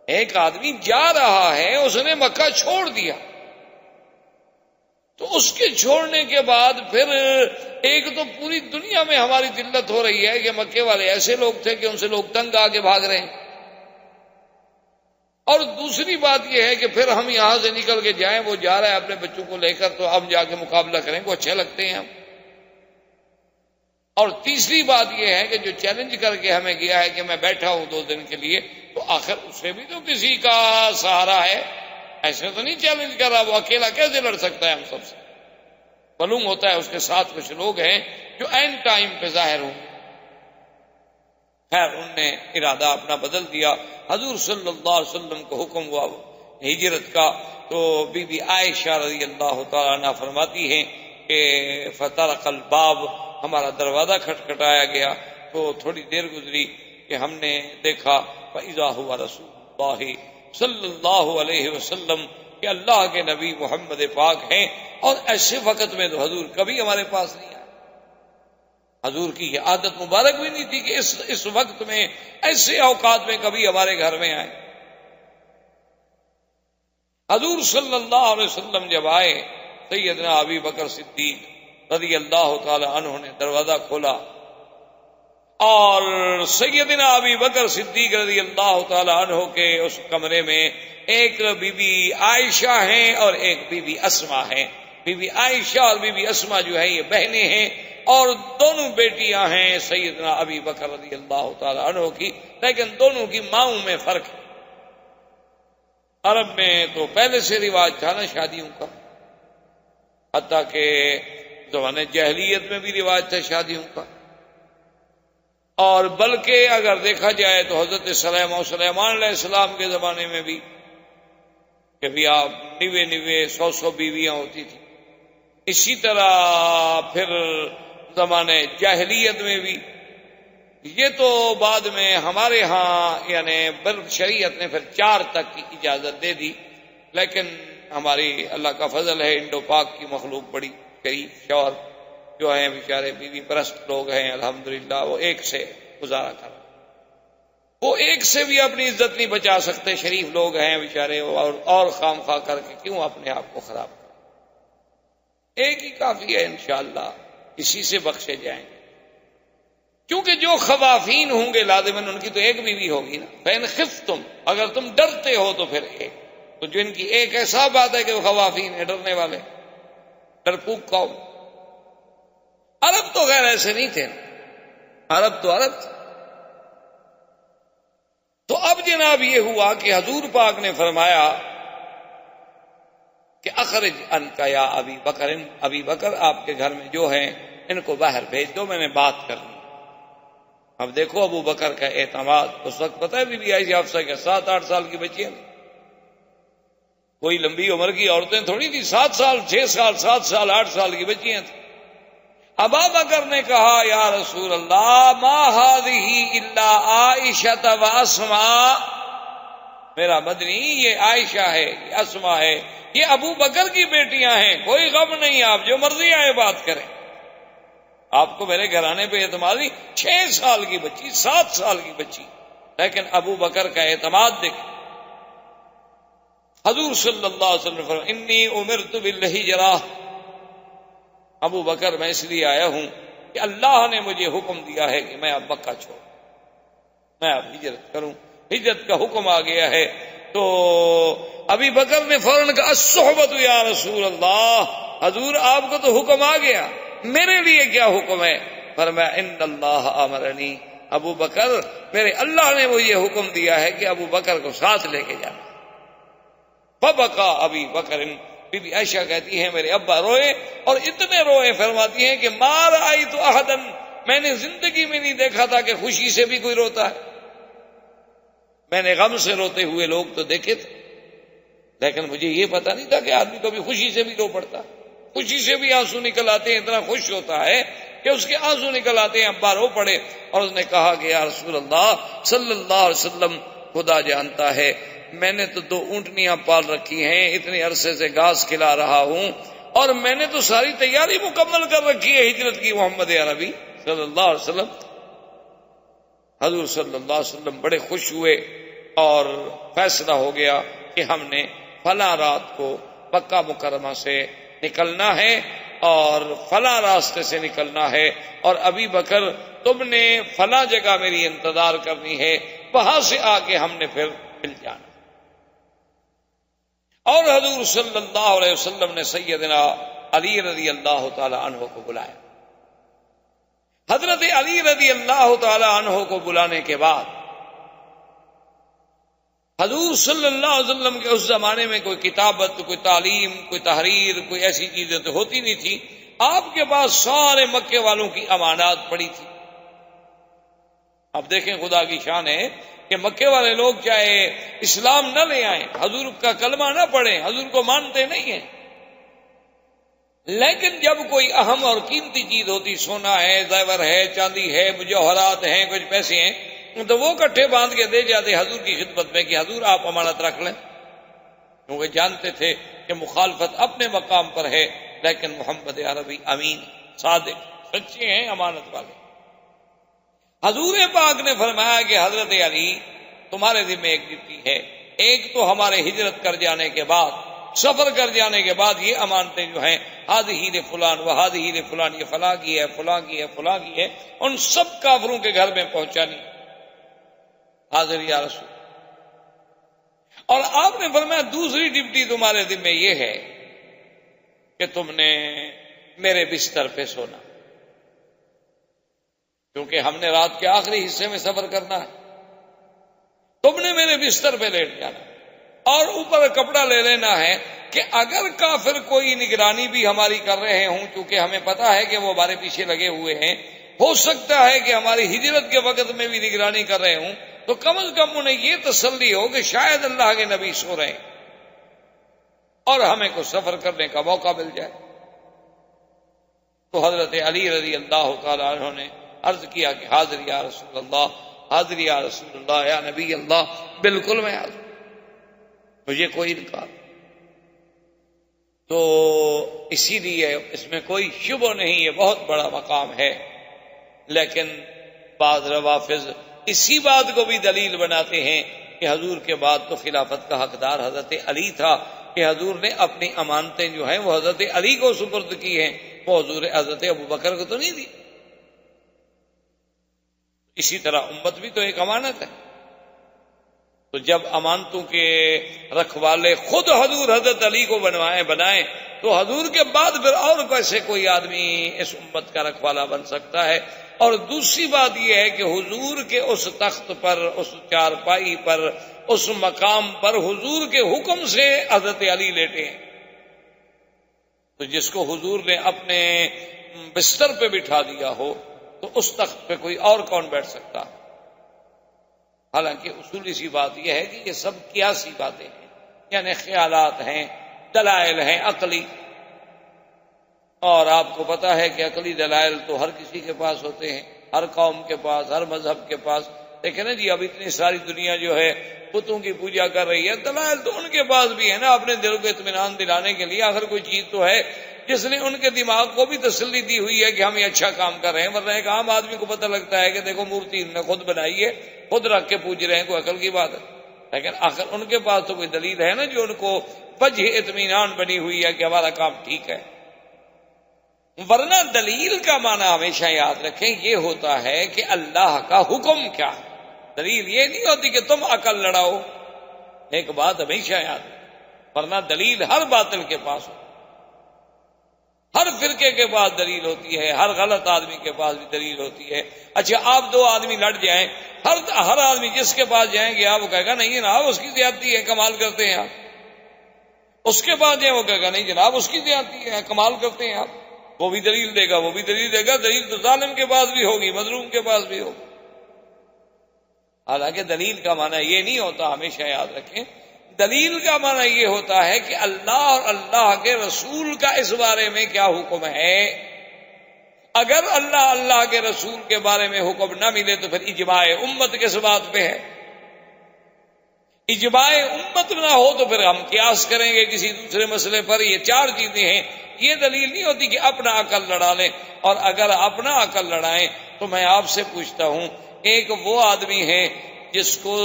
ایک آدمی جا رہا ہے، اس نے مکہ چھوڑ دیا، تو اس کے چھوڑنے کے بعد پھر ایک تو پوری دنیا میں ہماری ذلت ہو رہی ہے کہ مکے والے ایسے لوگ تھے کہ ان سے لوگ تنگ آ کے بھاگ رہے ہیں، اور دوسری بات یہ ہے کہ پھر ہم یہاں سے نکل کے جائیں، وہ جا رہا ہے اپنے بچوں کو لے کر، تو ہم جا کے مقابلہ کریں کو اچھے لگتے ہیں ہم۔ اور تیسری بات یہ ہے کہ جو چیلنج کر کے ہمیں گیا ہے کہ میں بیٹھا ہوں 2 دن کے لیے، تو آخر اسے بھی تو کسی کا سہارا ہے، ایسے تو نہیں چیلنج کر رہا، وہ اکیلا کیسے لڑ سکتا ہے ہم سب سے؟ معلوم ہوتا ہے اس کے ساتھ کچھ لوگ ہیں جو اینڈ ٹائم پہ ظاہر ہوں۔ خیر انہوں نے ارادہ اپنا بدل دیا۔ حضور صلی اللہ علیہ وسلم کو حکم ہوا ہجرت کا، تو بی بی عائشہ رضی اللہ تعالیٰ عنہ فرماتی ہیں کہ فطرق الباب، ہمارا دروازہ کھٹکھٹایا گیا، تو تھوڑی دیر گزری کہ ہم نے دیکھا فَإِذَا هُوَ رسول اللہ صلی اللہ علیہ وسلم، کہ اللہ کے نبی محمد پاک ہیں، اور ایسے وقت میں تو حضور کبھی ہمارے پاس نہیں آئے۔ حضور کی یہ عادت مبارک بھی نہیں تھی کہ اس وقت میں، ایسے اوقات میں کبھی ہمارے گھر میں آئے۔ حضور صلی اللہ علیہ وسلم جب آئے، سیدنا ابی بکر صدیق رضی اللہ تعالی عنہ نے دروازہ کھولا، اور سیدنا ابی بکر صدیق رضی اللہ تعالی عنہ کے اس کمرے میں ایک بی بی عائشہ ہیں اور ایک بی بی اسما ہیں۔ بی بی عائشہ اور بی بی اسما جو ہے یہ بہنیں ہیں، اور دونوں بیٹیاں ہیں سیدنا ابی بکر رضی اللہ تعالی عنہ کی، لیکن دونوں کی ماؤں میں فرق ہے۔ عرب میں تو پہلے سے رواج تھا نا شادیوں کا، حتیٰ کہ زمانے جاہلیت میں بھی رواج تھا شادیوں کا، اور بلکہ اگر دیکھا جائے تو حضرت سلیمان علیہ السلام کے زمانے میں بھی کہ بھی آپ 90 بیویاں ہوتی تھیں۔ اسی طرح پھر زمانے جاہلیت میں بھی، یہ تو بعد میں ہمارے ہاں یعنی شریعت نے پھر 4 تک کی اجازت دے دی، لیکن ہماری اللہ کا فضل ہے، انڈو پاک کی مخلوق بڑی شریف شور جو ہیں بیچارے بیوی پرست لوگ ہیں، الحمدللہ وہ ایک سے گزارا کر، وہ ایک سے بھی اپنی عزت نہیں بچا سکتے، شریف لوگ ہیں بیچارے، اور خام خواہ کر کے کیوں اپنے آپ کو خراب کریں؟ ایک ہی کافی ہے، انشاءاللہ اسی سے بخشے جائیں گے، کیونکہ جو خوافین ہوں گے لازماً ان کی تو ایک بیوی ہوگی نا۔ فَإِنْ خِفْتُمْ، اگر تم ڈرتے ہو تو پھر ایک، تو جن کی ایک ایسا بات ہے کہ وہ خوافین ہیں، ڈرنے والے، ڈرپوک قوم۔ عرب تو غیر ایسے نہیں تھے، عرب تو عرب تھے۔ تو اب جناب یہ ہوا کہ حضور پاک نے فرمایا کہ اخرج انکا یا ابی بکر، ابی بکر آپ کے گھر میں جو ہیں ان کو باہر بھیج دو، میں نے بات کرنی۔ اب دیکھو ابو بکر کا اعتماد، اس وقت پتہ ہے بی بی عائشہ حفصہ کے 7-8 سال کی بچیاں تھیں، کوئی لمبی عمر کی عورتیں تھوڑی تھی، 7 سال 6 سال 7 سال 8 سال کی بچیاں تھیں۔ ابا بکر نے کہا یا رسول اللہ ما هذه الا عائشہ و اسماء، میرا مدنی یہ عائشہ ہے، یہ اسماء ہے، یہ ابو بکر کی بیٹیاں ہیں، کوئی غم نہیں، آپ جو مرضی آئے بات کریں، آپ کو میرے گھرانے پہ اعتماد نہیں۔ 6 سال کی بچی، 7 سال کی بچی، لیکن ابو بکر کا اعتماد دیکھ۔ حضور صلی اللہ علیہ وسلم فرمایا انی امرت بالہجرہ، ابو بکر میں اس لیے آیا ہوں کہ اللہ نے مجھے حکم دیا ہے کہ میں اب مکہ چھوڑوں، میں اب ہجرت کروں، ہجرت کا حکم آ گیا ہے۔ تو ابی بکر نے فوراً کہا الصحبۃ یا رسول اللہ، حضور آپ کو تو حکم آ گیا، میرے لیے کیا حکم ہے؟ فرمایا ان اللہ امرنی، ابو بکر میرے اللہ نے مجھے حکم دیا ہے کہ ابو بکر کو ساتھ لے کے جانا۔ فبکا ابی بکر، بی بی عائشہ کہتی ہیں میرے ابا روئے، اور اتنے روئے، فرماتی ہیں کہ ما رأیت احدا، میں نے زندگی میں نہیں دیکھا تھا کہ خوشی سے بھی کوئی روتا ہے، میں نے غم سے روتے ہوئے لوگ تو دیکھے تھے، لیکن مجھے یہ پتا نہیں تھا کہ آدمی کبھی خوشی سے بھی رو پڑتا، خوشی سے بھی آنسو نکل آتے ہیں، اتنا خوش ہوتا ہے کہ اس کے آنسو نکل آتے ہیں۔ ابا رو پڑے، اور اس نے کہا کہ یا رسول اللہ صلی اللہ علیہ وسلم، خدا جانتا ہے میں نے تو 2 اونٹنیاں پال رکھی ہیں، اتنے عرصے سے گھاس کھلا رہا ہوں، اور میں نے تو ساری تیاری مکمل کر رکھی ہے ہجرت کی، محمد عربی صلی اللہ علیہ وسلم۔ حضور صلی اللہ علیہ وسلم بڑے خوش ہوئے، اور فیصلہ ہو گیا کہ ہم نے فلاں رات کو مکہ مکرمہ سے نکلنا ہے اور فلاں راستے سے نکلنا ہے، اور ابی بکر تم نے فلاں جگہ میری انتظار کرنی ہے، وہاں سے آ کے ہم نے پھر مل جانا۔ اور حضور صلی اللہ علیہ وسلم نے سیدنا علی رضی اللہ تعالی عنہ کو بلایا۔ حضرت علی رضی اللہ تعالی عنہ کو بلانے کے بعد حضور صلی اللہ علیہ وسلم کے اس زمانے میں کوئی کتابت، کوئی تعلیم، کوئی تحریر، کوئی ایسی چیزیں تو ہوتی نہیں تھی، آپ کے پاس سارے مکے والوں کی امانات پڑی تھی۔ اب دیکھیں خدا کی شان ہے کہ مکے والے لوگ چاہے اسلام نہ لے آئیں، حضور کا کلمہ نہ پڑھیں، حضور کو مانتے نہیں ہیں، لیکن جب کوئی اہم اور قیمتی چیز ہوتی، سونا ہے، زیور ہے، چاندی ہے، مجوہرات ہیں، کچھ پیسے ہیں، تو وہ کٹھے باندھ کے دے جاتے حضور کی خدمت میں کہ حضور آپ امانت رکھ لیں، کیونکہ جانتے تھے کہ مخالفت اپنے مقام پر ہے، لیکن محمد عربی امین، صادق، سچے ہیں، امانت والے۔ حضور پاک نے فرمایا کہ حضرت علی تمہارے ذمہ ایک ڈیوٹی ہے، ایک تو ہمارے ہجرت کر جانے کے بعد، سفر کر جانے کے بعد یہ امانتیں جو ہیں ہذہ لفلان و ہذہ لفلان، یہ فلاں کی ہے، فلاں کی ہے، فلاں کی ہے، ان سب کافروں کے گھر میں پہنچانی۔ حاضر یا رسول۔ اور آپ نے فرمایا دوسری ڈیوٹی تمہارے ذمہ یہ ہے کہ تم نے میرے بستر پہ سونا، کیونکہ ہم نے رات کے آخری حصے میں سفر کرنا ہے، تم نے میرے بستر پہ لیٹ جانا، اور اوپر کپڑا لے لینا ہے کہ اگر کافر کوئی نگرانی بھی ہماری کر رہے ہوں، چونکہ ہمیں پتا ہے کہ وہ ہمارے پیچھے لگے ہوئے ہیں، ہو سکتا ہے کہ ہماری ہجرت کے وقت میں بھی نگرانی کر رہے ہوں، تو کم از کم انہیں یہ تسلی ہو کہ شاید اللہ کے نبی سو رہے ہیں اور ہمیں کو سفر کرنے کا موقع مل جائے۔ تو حضرت علی رضی اللہ تعالی عنہ نے عرض کیا کہ حاضر یا رسول اللہ، حاضر یا رسول اللہ، یا نبی اللہ، بالکل میں حاضر، مجھے کوئی انکار۔ تو اسی لیے اس میں کوئی شبہ نہیں، یہ بہت بڑا مقام ہے، لیکن بعض روافض اسی بات کو بھی دلیل بناتے ہیں کہ حضور کے بعد تو خلافت کا حقدار حضرت علی تھا، کہ حضور نے اپنی امانتیں جو ہیں وہ حضرت علی کو سپرد کی ہیں، وہ حضور حضرت ابو بکر کو تو نہیں دی۔ اسی طرح امت بھی تو ایک امانت ہے، تو جب امانتوں کے رکھوالے خود حضور حضرت علی کو بنائیں تو حضور کے بعد پھر اور کیسے کوئی آدمی اس امت کا رکھوالا بن سکتا ہے؟ اور دوسری بات یہ ہے کہ حضور کے اس تخت پر، اس چارپائی پر، اس مقام پر حضور کے حکم سے حضرت علی لیٹے ہیں، تو جس کو حضور نے اپنے بستر پہ بٹھا دیا ہو تو اس تخت پہ کوئی اور کون بیٹھ سکتا؟ حالانکہ اصولی سی بات یہ ہے کہ یہ سب قیاسی باتیں ہیں، یعنی خیالات ہیں، دلائل ہیں عقلی، اور آپ کو پتا ہے کہ عقلی دلائل تو ہر کسی کے پاس ہوتے ہیں، ہر قوم کے پاس، ہر مذہب کے پاس۔ دیکھیں نا جی، اب اتنی ساری دنیا جو ہے بتوں کی پوجا کر رہی ہے، دلائل تو ان کے پاس بھی ہے نا، اپنے دل کو اطمینان دلانے کے لیے آخر کوئی چیز تو ہے جس نے ان کے دماغ کو بھی تسلی دی ہوئی ہے کہ ہم یہ اچھا کام کر رہے ہیں۔ ورنہ ایک عام آدمی کو پتہ لگتا ہے کہ دیکھو مورتی انہوں نے خود بنائی ہے، خود رکھ کے پوج رہے ہیں، کوئی عقل کی بات ہے، لیکن آخر ان کے پاس تو کوئی دلیل ہے نا جو ان کو وجہ اطمینان بنی ہوئی ہے کہ ہمارا کام ٹھیک ہے۔ ورنہ دلیل کا معنی ہمیشہ یاد رکھیں یہ ہوتا ہے کہ اللہ کا حکم کیا ہے، دلیل یہ نہیں ہوتی کہ تم عقل لڑاؤ، ایک بات ہمیشہ یاد رکھیں، ورنہ دلیل ہر باطل کے پاس ہو، ہر فرقے کے پاس دلیل ہوتی ہے، ہر غلط آدمی کے پاس بھی دلیل ہوتی ہے۔ اچھا آپ دو آدمی لڑ جائیں، ہر آدمی جس کے پاس جائیں گے آپ وہ کہے گا نہیں جناب اس کی زیادتی ہے، کمال کرتے ہیں آپ، اس کے پاس جائیں وہ کہے گا نہیں جناب اس کی زیادتی ہے، کمال کرتے ہیں آپ، وہ بھی دلیل دے گا، وہ بھی دلیل دے گا، دلیل تو ظالم کے پاس بھی ہوگی، مظلوم کے پاس بھی ہوگی۔ حالانکہ دلیل کا معنی یہ نہیں ہوتا، ہمیشہ یاد رکھیں، دلیل کا معنی یہ ہوتا ہے کہ اللہ اور اللہ کے رسول کا اس بارے میں کیا حکم ہے۔ اگر اللہ کے رسول کے بارے میں حکم نہ ملے تو پھر اجماع امت کس بات پہ ہے؟ اجماع امت نہ ہو تو پھر ہم قیاس کریں گے کسی دوسرے مسئلے پر۔ یہ چار چیزیں ہیں، یہ دلیل نہیں ہوتی کہ اپنا عقل لڑا لیں، اور اگر اپنا عقل لڑائیں تو میں آپ سے پوچھتا ہوں، ایک وہ آدمی ہے جس کو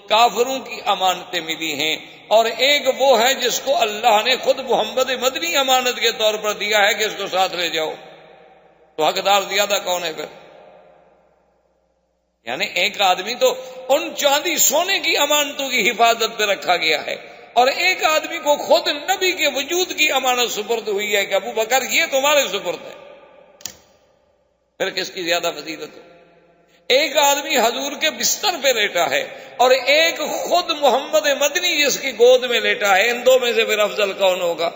کافروں کی امانتیں ملی ہیں، اور ایک وہ ہے جس کو اللہ نے خود محمد مدنی امانت کے طور پر دیا ہے کہ اس کو ساتھ لے جاؤ۔ تو حقدار زیادہ کون ہے پھر؟ یعنی ایک آدمی تو ان چاندی سونے کی امانتوں کی حفاظت پہ رکھا گیا ہے، اور ایک آدمی کو خود نبی کے وجود کی امانت سپرد ہوئی ہے کہ ابو بکر یہ تمہارے سپرد ہے، پھر کس کی زیادہ فضیلت ہو؟ ایک آدمی حضور کے بستر پہ لیٹا ہے، اور ایک خود محمد مدنی جس کی گود میں لیٹا ہے، ان دو میں سے پھر افضل کون ہوگا؟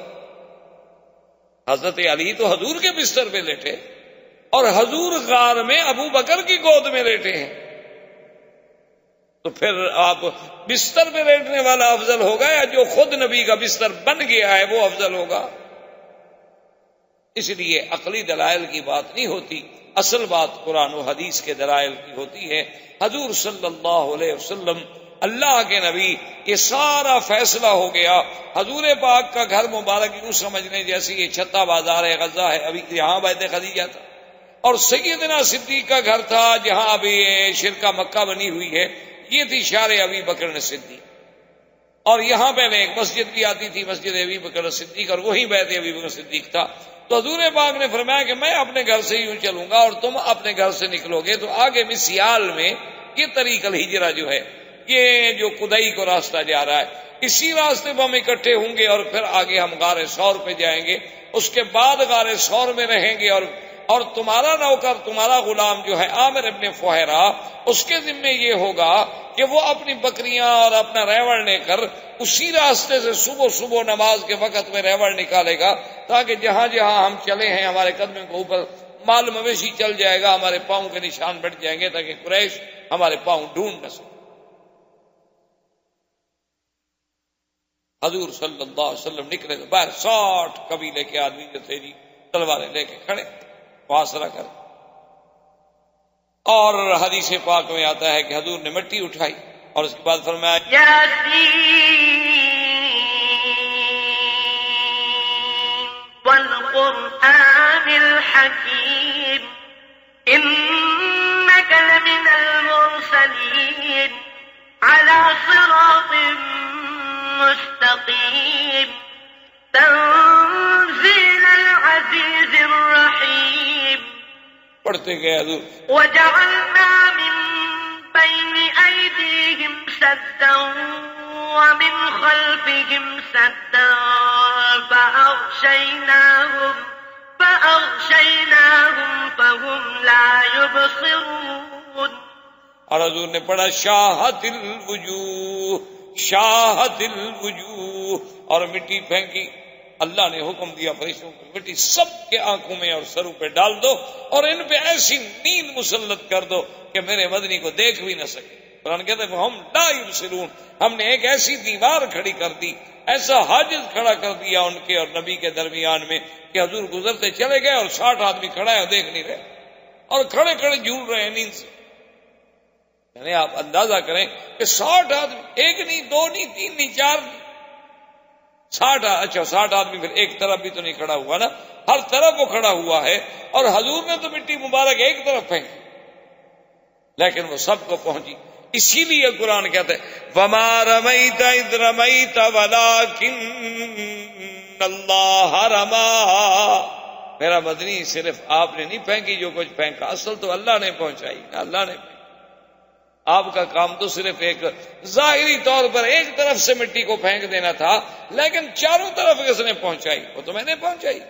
حضرت علی تو حضور کے بستر پہ لیٹے، اور حضور غار میں ابو بکر کی گود میں لیٹے ہیں، تو پھر آپ بستر پہ لیٹنے والا افضل ہوگا یا جو خود نبی کا بستر بن گیا ہے وہ افضل ہوگا؟ اس لیے عقلی دلائل کی بات نہیں ہوتی، اصل بات قرآن و حدیث کے دلائل کی ہوتی ہے۔ حضور صلی اللہ علیہ وسلم اللہ کے نبی، یہ سارا فیصلہ ہو گیا۔ حضور پاک کا گھر مبارک یوں سمجھ لیں جیسے یہ چھتا بازار ہے، غزہ ہے، ابھی یہاں بیت خدیجہ تھا، اور سیدنا صدیق کا گھر تھا جہاں ابھی شرکہ مکہ بنی ہوئی ہے، یہ تھی شار ابی بکر صدیق، اور یہاں پہلے ایک مسجد بھی آتی تھی، مسجد ابی بکر صدیق، اور وہی بیت ابی بکر صدیق تھا۔ تو حضور پاک نے فرمایا کہ میں اپنے گھر سے یوں چلوں گا اور تم اپنے گھر سے نکلو گے، تو آگے مسیال میں یہ طریق الہجرہ جو ہے، یہ جو قدئی کو راستہ جا رہا ہے، اسی راستے پہ ہم اکٹھے ہوں گے، اور پھر آگے ہم غار ثور پہ جائیں گے، اس کے بعد غار ثور میں رہیں گے، اور تمہارا نوکر، تمہارا غلام جو ہے عامر ابن فہیرہ، اس کے ذمے یہ ہوگا کہ وہ اپنی بکریاں اور اپنا ریوڑ لے کر اسی راستے سے صبح صبح نماز کے وقت میں ریوڑ نکالے گا، تاکہ جہاں جہاں ہم چلے ہیں ہمارے قدموں کے اوپر مال مویشی چل جائے گا، ہمارے پاؤں کے نشان بٹ جائیں گے، تاکہ قریش ہمارے پاؤں ڈھونڈ نہ سکے۔ حضور صلی اللہ علیہ وسلم نکلے تو باہر 60 قبیلے کے آدمی جو تھے جی تلواریں لے کے کھڑے محاصرہ کر، اور حدیث پاک میں آتا ہے کہ حضور نے مٹی اٹھائی اور اس کے بعد فرمایا والقرآن الحكيم إنك لمن المرسلين على صراط مستقيم تنزيل العزيز الرحيم۔ پڑھتے گئے حضور وجعلنا من بين أيديهم سدا ومن خلفهم سدا فأغشيناهم فهم لا يبصرون۔ اور حضور نے پڑھا شاہت الوجوہ، شاہت الوجوہ، اور مٹی پھینکی۔ اللہ نے حکم دیا فرشتوں کو مٹی سب کے آنکھوں میں اور سروں پہ ڈال دو، اور ان پہ ایسی نیند مسلط کر دو کہ میرے مدنی کو دیکھ بھی نہ سکے۔ قرآن کہتے ہیں ہم لا یبصرون، ہم نے ایک ایسی دیوار کھڑی کر دی، ایسا حاجز کھڑا کر دیا ان کے اور نبی کے درمیان میں کہ حضور گزرتے چلے گئے اور 60 آدمی کھڑا ہے اور دیکھ نہیں رہے، اور کھڑے کھڑے جھول رہے ہیں نیند سے۔ یعنی آپ اندازہ کریں کہ 60 آدمی، ایک نہیں، دو نہیں، تین نہیں، چار نہیں، 60 آدمی، پھر ایک طرف بھی تو نہیں کھڑا ہوا نا، ہر طرف وہ کھڑا ہوا ہے، اور حضور نے تو مٹی مبارک ایک طرف پھینکی لیکن وہ سب کو پہنچی۔ اسی لیے قرآن کہتے ہیں وَمَا رَمَيْتَ إِذْ رَمَيْتَ وَلَٰكِنَّ اللَّهَ رَمَىٰ۔ میرا مدنی صرف آپ نے نہیں پھینکی جو کچھ پھینکا، اصل تو اللہ نے پہنچائی، اللہ نے پھینکی۔ آپ کا کام تو صرف ایک ظاہری طور پر ایک طرف سے مٹی کو پھینک دینا تھا، لیکن چاروں طرف کس نے پہنچائی؟ وہ تو میں نے پہنچائی۔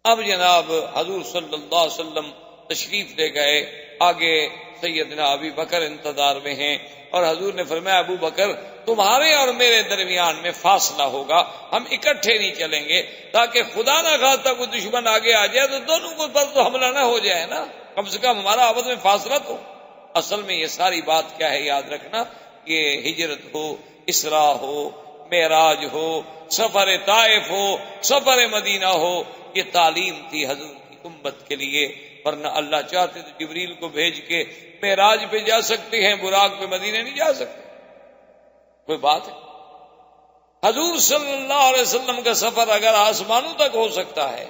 اب جناب حضور صلی اللہ علیہ وسلم تشریف لے گئے، آگے سیدنا ابی بکر انتظار میں ہیں، اور حضور نے فرمایا ابو بکر تمہارے اور میرے درمیان میں فاصلہ ہوگا، ہم اکٹھے نہیں چلیں گے، تاکہ خدا نہ خواستہ کوئی دشمن آگے آ جائے تو دونوں کو پر تو حملہ نہ ہو جائے نا، کم سے کم ہمارا آپس میں فاصلہ تو۔ اصل میں یہ ساری بات کیا ہے یاد رکھنا، یہ ہجرت ہو، اسراء ہو، معراج ہو، سفر طائف ہو، سفر مدینہ ہو، یہ تعلیم تھی حضور کی امت کے لیے، ورنہ اللہ چاہتے تو جبریل کو بھیج کے معراج پہ جا سکتے ہیں، براق پہ مدینے نہیں جا سکتے، کوئی بات ہے؟ حضور صلی اللہ علیہ وسلم کا سفر اگر آسمانوں تک ہو سکتا ہے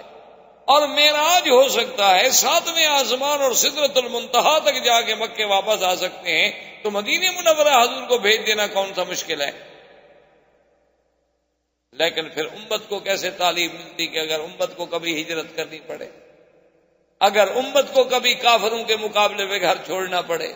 اور معراج ہو سکتا ہے، 7ویں آسمان اور سدرۃ المنتہا تک جا کے مکے واپس آ سکتے ہیں، تو مدینہ منورہ حضور کو بھیج دینا کون سا مشکل ہے؟ لیکن پھر امت کو کیسے تعلیم ملتی کہ اگر امت کو کبھی ہجرت کرنی پڑے، اگر امت کو کبھی کافروں کے مقابلے میں گھر چھوڑنا پڑے،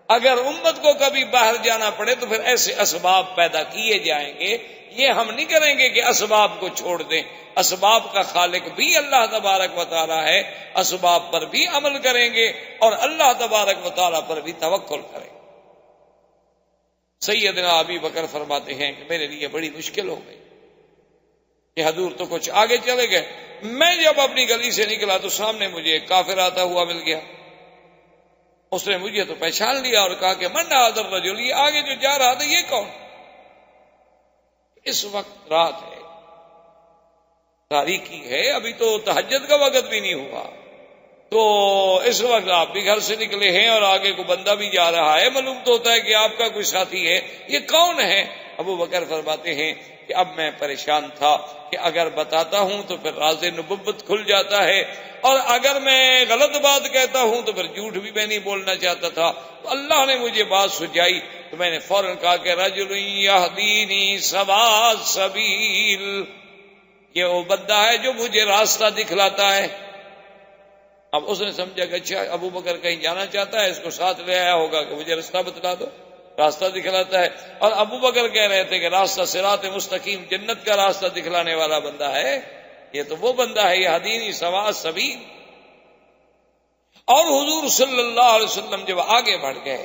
اگر امت کو کبھی باہر جانا پڑے، تو پھر ایسے اسباب پیدا کیے جائیں گے۔ یہ ہم نہیں کریں گے کہ اسباب کو چھوڑ دیں، اسباب کا خالق بھی اللہ تبارک و تعالی ہے، اسباب پر بھی عمل کریں گے اور اللہ تبارک و تعالی پر بھی توکل کریں گے۔ سیدنا ابی بکر فرماتے ہیں کہ میرے لیے بڑی مشکل ہو گئی کہ حضور تو کچھ آگے چلے گئے، میں جب اپنی گلی سے نکلا تو سامنے مجھے ایک کافر آتا ہوا مل گیا، اس نے مجھے تو پہچان لیا اور کہا کہ من ھذا الرجل، یہ آگے جو جا رہا تھا یہ کون؟ اس وقت رات ہے، تاریکی ہے، ابھی تو تہجد کا وقت بھی نہیں ہوا، تو اس وقت آپ بھی گھر سے نکلے ہیں اور آگے کو بندہ بھی جا رہا ہے، معلوم تو ہوتا ہے کہ آپ کا کوئی ساتھی ہے، یہ کون ہے؟ ابو بکر فرماتے ہیں کہ اب میں پریشان تھا کہ اگر بتاتا ہوں تو پھر راز نبوت کھل جاتا ہے، اور اگر میں غلط بات کہتا ہوں تو پھر جھوٹ بھی میں نہیں بولنا چاہتا تھا، تو اللہ نے مجھے بات سجائی، تو میں نے فوراً کہا کہ رجل یہدینی سوا السبیل، یہ وہ بندہ ہے جو مجھے راستہ دکھلاتا ہے۔ اب اس نے سمجھا کہ اچھا ابو بکر کہیں جانا چاہتا ہے، اس کو ساتھ لے آیا ہوگا کہ مجھے راستہ بتلا دو، راستہ دکھلاتا ہے۔ اور ابو بکر کہہ رہے تھے کہ راستہ صراط مستقیم، جنت کا راستہ دکھلانے والا بندہ ہے، یہ تو وہ بندہ ہے، یہ ہدینی سوا السبیل۔ اور حضور صلی اللہ علیہ وسلم جب آگے بڑھ گئے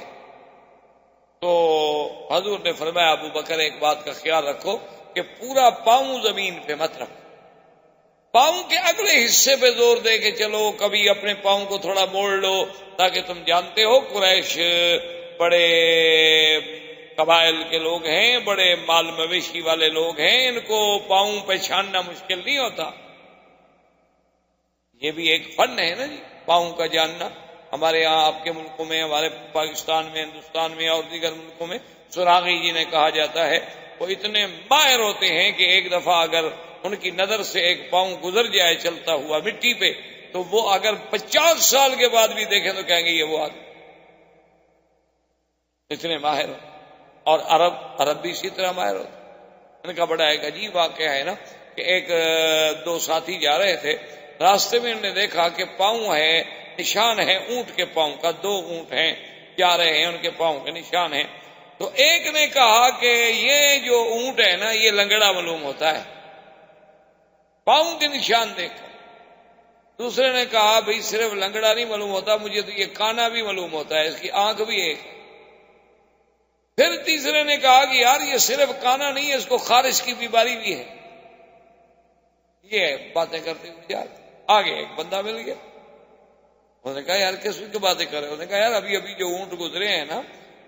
تو حضور نے فرمایا ابو بکر ایک بات کا خیال رکھو کہ پورا پاؤں زمین پہ مت رکھو، پاؤں کے اگلے حصے پہ زور دے کے چلو، کبھی اپنے پاؤں کو تھوڑا موڑ لو، تاکہ تم جانتے ہو قریش بڑے قبائل کے لوگ ہیں، بڑے مال مویشی والے لوگ ہیں، ان کو پاؤں پہچاننا مشکل نہیں ہوتا۔ یہ بھی ایک فن ہے نا جی، پاؤں کا جاننا۔ ہمارے یہاں آپ کے ملکوں میں، ہمارے پاکستان میں، ہندوستان میں اور دیگر ملکوں میں سراغی جی نے کہا جاتا ہے، وہ اتنے ماہر ہوتے ہیں کہ ایک دفعہ اگر ان کی نظر سے ایک پاؤں گزر جائے چلتا ہوا مٹی پہ، تو وہ اگر 50 سال کے بعد بھی دیکھیں تو کہیں گے یہ وہ آدمی، اتنے ماہر ہو۔ اور عرب بھی اسی طرح ماہر ہوتے۔ ان کا بڑا ایک عجیب واقعہ ہے نا کہ ایک دو ساتھی جا رہے تھے، راستے میں انہوں نے دیکھا کہ پاؤں ہے، نشان ہے اونٹ کے پاؤں کا، 2 اونٹ ہیں جا رہے ہیں، ان کے پاؤں کے نشان ہیں۔ تو ایک نے کہا کہ یہ جو اونٹ ہے نا یہ لنگڑا معلوم ہوتا ہے پاؤں کے نشان دیکھ کر۔ دوسرے نے کہا بھئی صرف لنگڑا نہیں معلوم ہوتا، مجھے تو یہ کانا بھی معلوم ہوتا ہے، اس کی آنکھ بھی ایک۔ پھر تیسرے نے کہا کہ یار یہ صرف کانا نہیں ہے، اس کو خارش کی بیماری بھی ہے۔ یہ باتیں کرتے ہوئے جا آگے ایک بندہ مل گیا، انہوں نے کہا یار کس کی باتیں کر رہے؟ انہوں نے کہا یار ابھی جو اونٹ گزرے ہیں نا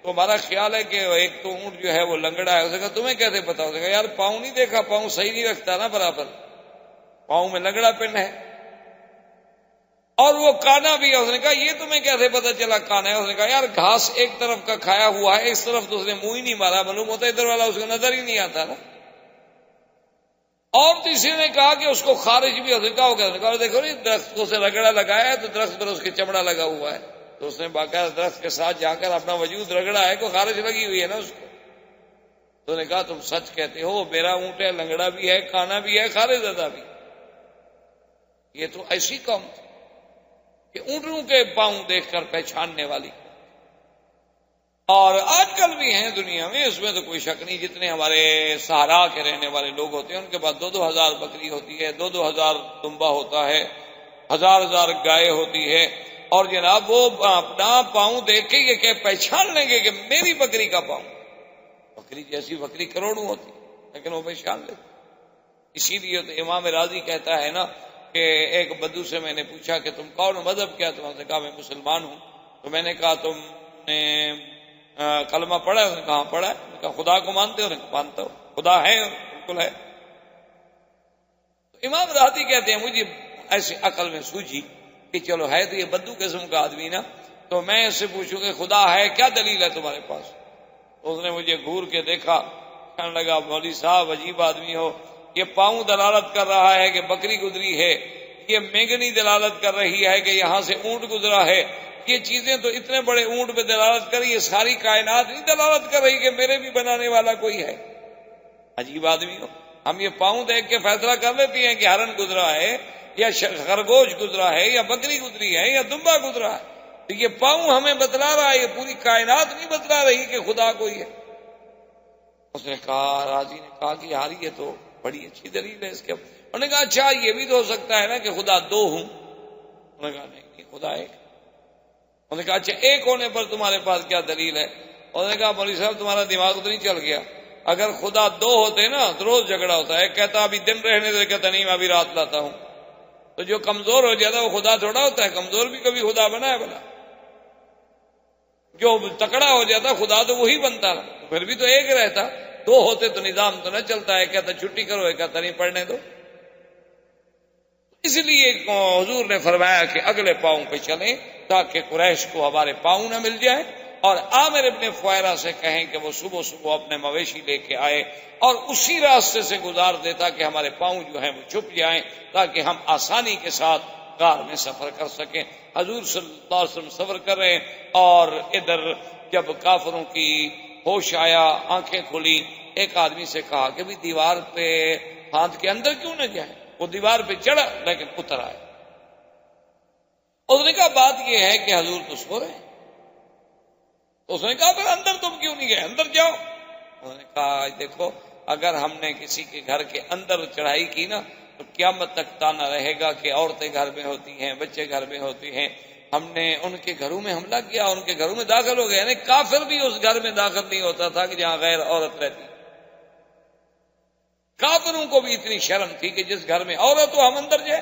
تو ہمارا خیال ہے کہ ایک تو اونٹ جو ہے وہ لنگڑا ہے۔ اس نے کہا تمہیں کیسے پتا؟ اس نے کہا یار پاؤں نہیں دیکھا، پاؤں صحیح نہیں رکھتا نا برابر، پاؤں میں لنگڑا پن ہے۔ اور وہ کانا بھی ہے۔ اس نے کہا یہ تمہیں کیسے پتا چلا کانا ہے؟ اس نے کہا یار گھاس ایک طرف کا کھایا ہوا ہے، اس طرف تو اس نے منہ ہی نہیں مارا، معلوم ہوتا ادھر والا اس کو نظر ہی نہیں آتا نا۔ اور تیسرے نے کہا کہ اس کو خارج بھی، اس نے کہا ہوگا، اس نے کہا دیکھو نہیں درخت کو سے رگڑا لگایا ہے تو درخت پر اس کے چمڑا لگا ہوا ہے، تو اس نے باقاعدہ درخت کے ساتھ جا کر اپنا وجود رگڑا ہے، کوئی خارج لگی ہوئی ہے نا اس کو۔ تو نے کہا تم سچ کہتے ہو، میرا اونٹ ہے، لنگڑا بھی ہے، کانا بھی ہے، خارج زدہ بھی۔ یہ تو ایسی قوم تھی کہ اونٹوں کے پاؤں دیکھ کر پہچاننے والی، اور آج کل بھی ہیں دنیا میں، اس میں تو کوئی شک نہیں۔ جتنے ہمارے صحرا کے رہنے والے لوگ ہوتے ہیں ان کے پاس 2-2 ہزار بکری ہوتی ہے، 2-2 ہزار دمبا ہوتا ہے، 1000 گائے ہوتی ہے، اور جناب وہ اپنا پاؤں دیکھ کے یہ کہ پہچان لیں گے کہ میری بکری کا پاؤں، بکری جیسی بکری کروڑوں ہوتی لیکن وہ پہچان لیتے۔ اسی لیے تو امام راضی کہتا ہے نا کہ ایک بدو سے میں نے پوچھا کہ تم کون مذہب کیا؟ تم نے کہا میں مسلمان ہوں۔ تو میں نے کہا تم نے کلمہ پڑھا ہے؟ اس نے کہا پڑھا ہے۔ میں نے کہا خدا کو مانتے ہو؟ نے کہا مانتا ہوں۔ خدا ہے؟ بالکل ہے۔ تو امام راضی کہتے ہیں مجھے ایسی عقل میں سوجھی کہ چلو ہے تو یہ بدو قسم کا آدمی نا، تو میں اس سے پوچھوں کہ خدا ہے، کیا دلیل ہے تمہارے پاس؟ اس نے مجھے گھور کے دیکھا، کہنے لگا مولوی صاحب عجیب آدمی ہو، یہ پاؤں دلالت کر رہا ہے کہ بکری گزری ہے، یہ مینگنی دلالت کر رہی ہے کہ یہاں سے اونٹ گزرا ہے. یہ چیزیں تو اتنے بڑے اونٹ پہ دلالت کر رہی ہے، ساری کائنات نہیں دلالت کر رہی کہ میرے بھی بنانے والا کوئی ہے. عجیب آدمی ہو. ہم یہ پاؤں دیکھ کے فیصلہ کر لیتے ہیں کہ ہرن گزرا ہے یا خرگوش گزرا ہے یا بکری گزری ہے یا دمبا گزرا ہے. تو یہ پاؤں ہمیں بتلا رہا ہے، یہ پوری کائنات نہیں بتلا رہی کہ خدا کوئی ہے. اس نے کہا، راضی نے کہا کہ یار یہ تو بڑی اچھی دلیل ہے اس کے. انہوں نے کہا اچھا یہ بھی تو ہو سکتا ہے نا کہ خدا دو ہوں. انہوں نے کہا نہیں خدا ایک. انہوں نے کہا اچھا ایک ہونے پر تمہارے پاس کیا دلیل ہے؟ انہوں نے کہا مولوی صاحب تمہارا دماغ تو نہیں چل گیا؟ اگر خدا دو ہوتے نا تو روز جھگڑا ہوتا ہے. ایک کہتا ابھی دن رہنے دے، کہتا نہیں میں ابھی رات لاتا ہوں. تو جو کمزور ہو جاتا ہے وہ خدا تھوڑا ہوتا ہے، کمزور بھی کبھی خدا بنا ہے بنا. جو تکڑا ہو جاتا خدا تو وہی بنتا نا، پھر بھی تو ایک رہتا. دو ہوتے تو نظام تو نہ چلتا ہے. کہتا چھٹی کرو، ایک کہتا نہیں پڑھنے دو. اس لیے حضور نے فرمایا کہ اگلے پاؤں پہ چلیں تاکہ قریش کو ہمارے پاؤں نہ مل جائے. اور عامر ابن فہیرہ سے کہیں کہ وہ صبح صبح اپنے مویشی لے کے آئے اور اسی راستے سے گزار دیتا کہ ہمارے پاؤں جو ہیں وہ چھپ جائیں تاکہ ہم آسانی کے ساتھ غار میں سفر کر سکیں. حضور صلی اللہ علیہ وسلم سفر کر رہے ہیں اور ادھر جب کافروں کی ہوش آیا، آنکھیں کھلی، ایک آدمی سے کہا کہ بھی دیوار پہ ہاتھ کے اندر کیوں نہ جائے؟ وہ دیوار پہ چڑھا لیکن اتر آیا. اس نے کہا بات یہ ہے کہ حضور تو سو رہے ہیں. اس نے کہا پھر اندر تم کیوں نہیں گئے؟ اندر جاؤ. انہوں نے کہا دیکھو اگر ہم نے کسی کے گھر کے اندر چڑھائی کی نا تو قیامت تک تانا رہے گا کہ عورتیں گھر میں ہوتی ہیں، بچے گھر میں ہوتے ہیں. ہم نے ان کے گھروں میں حملہ کیا، ان کے گھروں میں داخل ہو گئے. یعنی کافر بھی اس گھر میں داخل نہیں ہوتا تھا کہ جہاں غیر عورت رہتی. کافروں کو بھی اتنی شرم تھی کہ جس گھر میں عورت ہو ہم اندر جائیں.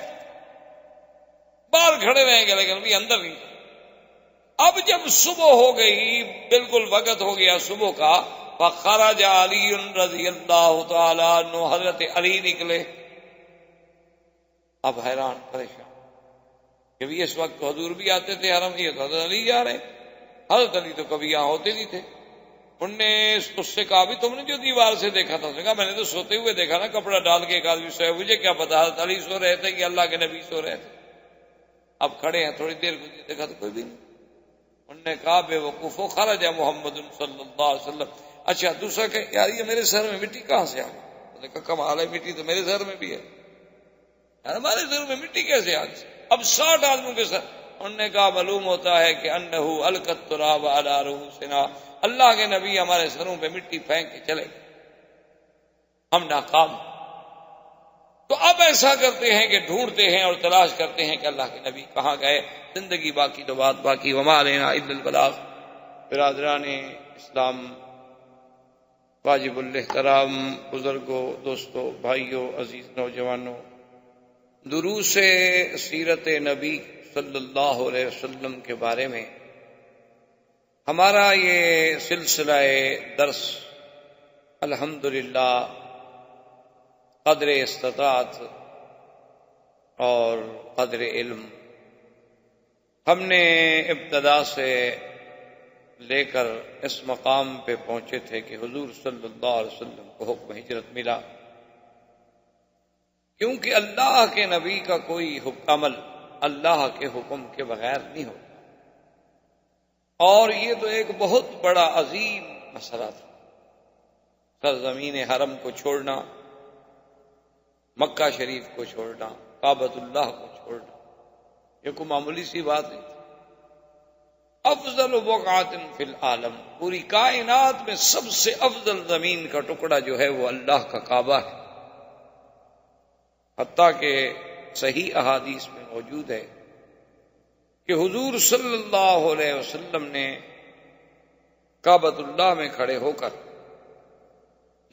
باہر کھڑے رہیں گے لیکن بھی اندر نہیں. اب جب صبح ہو گئی، بالکل وقت ہو گیا صبح کا، فخرج علی رضی اللہ تعالی عنہ، حضرت علی نکلے. اب حیران پریشان کہ اس وقت حضور بھی آتے تھے حرم، یہ تو حضرت علی جا رہے. حضرت علی تو کبھی یہاں ہوتے نہیں تھے. انہوں نے اس سے کہا بھی تم نے جو دیوار سے دیکھا تھا؟ اس نے کہا میں نے تو سوتے ہوئے دیکھا نا، کپڑا ڈال کے ایک آدمی سویا. مجھے کیا پتا حضرت علی سو رہے تھے کہ اللہ کے نبی سو رہے تھے. اب کھڑے ہیں، تھوڑی دیر گزری، دیکھا تو کوئی بھی نہیں. انہوں نے کہا بے وقوفو خرج محمد صلی اللہ علیہ وسلم. اچھا دوسرا کہ یار یہ میرے سر میں مٹی کہاں سے آ گئی؟ انہوں نے کہا کمال ہے، مٹی تو میرے سر میں بھی ہے. یار ہمارے سر میں مٹی کیسے آ گئی؟ اب 60 آدمیوں کے سر. انہوں نے کہا معلوم ہوتا ہے کہ انہو القى التراب علی رؤوسنا، اللہ کے نبی ہمارے سروں پہ مٹی پھینک کے چلے گئے، ہم ناکام. تو اب ایسا کرتے ہیں کہ ڈھونڈتے ہیں اور تلاش کرتے ہیں کہ اللہ کے نبی کہاں گئے. زندگی باقی تو بات باقی، وما علینا الا البلاغ. برادران اسلام، واجب الاحترام بزرگوں، دوستوں، بھائیوں، عزیز نوجوانوں، دروس سیرت نبی صلی اللہ علیہ وسلم کے بارے میں ہمارا یہ سلسلہ درس الحمدللہ قدر استطاعت اور قدر علم ہم نے ابتدا سے لے کر اس مقام پہ پہنچے تھے کہ حضور صلی اللہ علیہ وسلم کو حکم ہجرت ملا، کیونکہ اللہ کے نبی کا کوئی عمل اللہ کے حکم کے بغیر نہیں ہوتا. اور یہ تو ایک بہت بڑا عظیم مسئلہ تھا، سرزمین حرم کو چھوڑنا، مکہ شریف کو چھوڑنا، کعبۃ اللہ کو چھوڑنا، یہ کوئی معمولی سی بات نہیں تھی. افضل بقعۃ فی العالم، پوری کائنات میں سب سے افضل زمین کا ٹکڑا جو ہے وہ اللہ کا کعبہ ہے. حتیٰ کہ صحیح احادیث میں موجود ہے کہ حضور صلی اللہ علیہ وسلم نے کعبۃ اللہ میں کھڑے ہو کر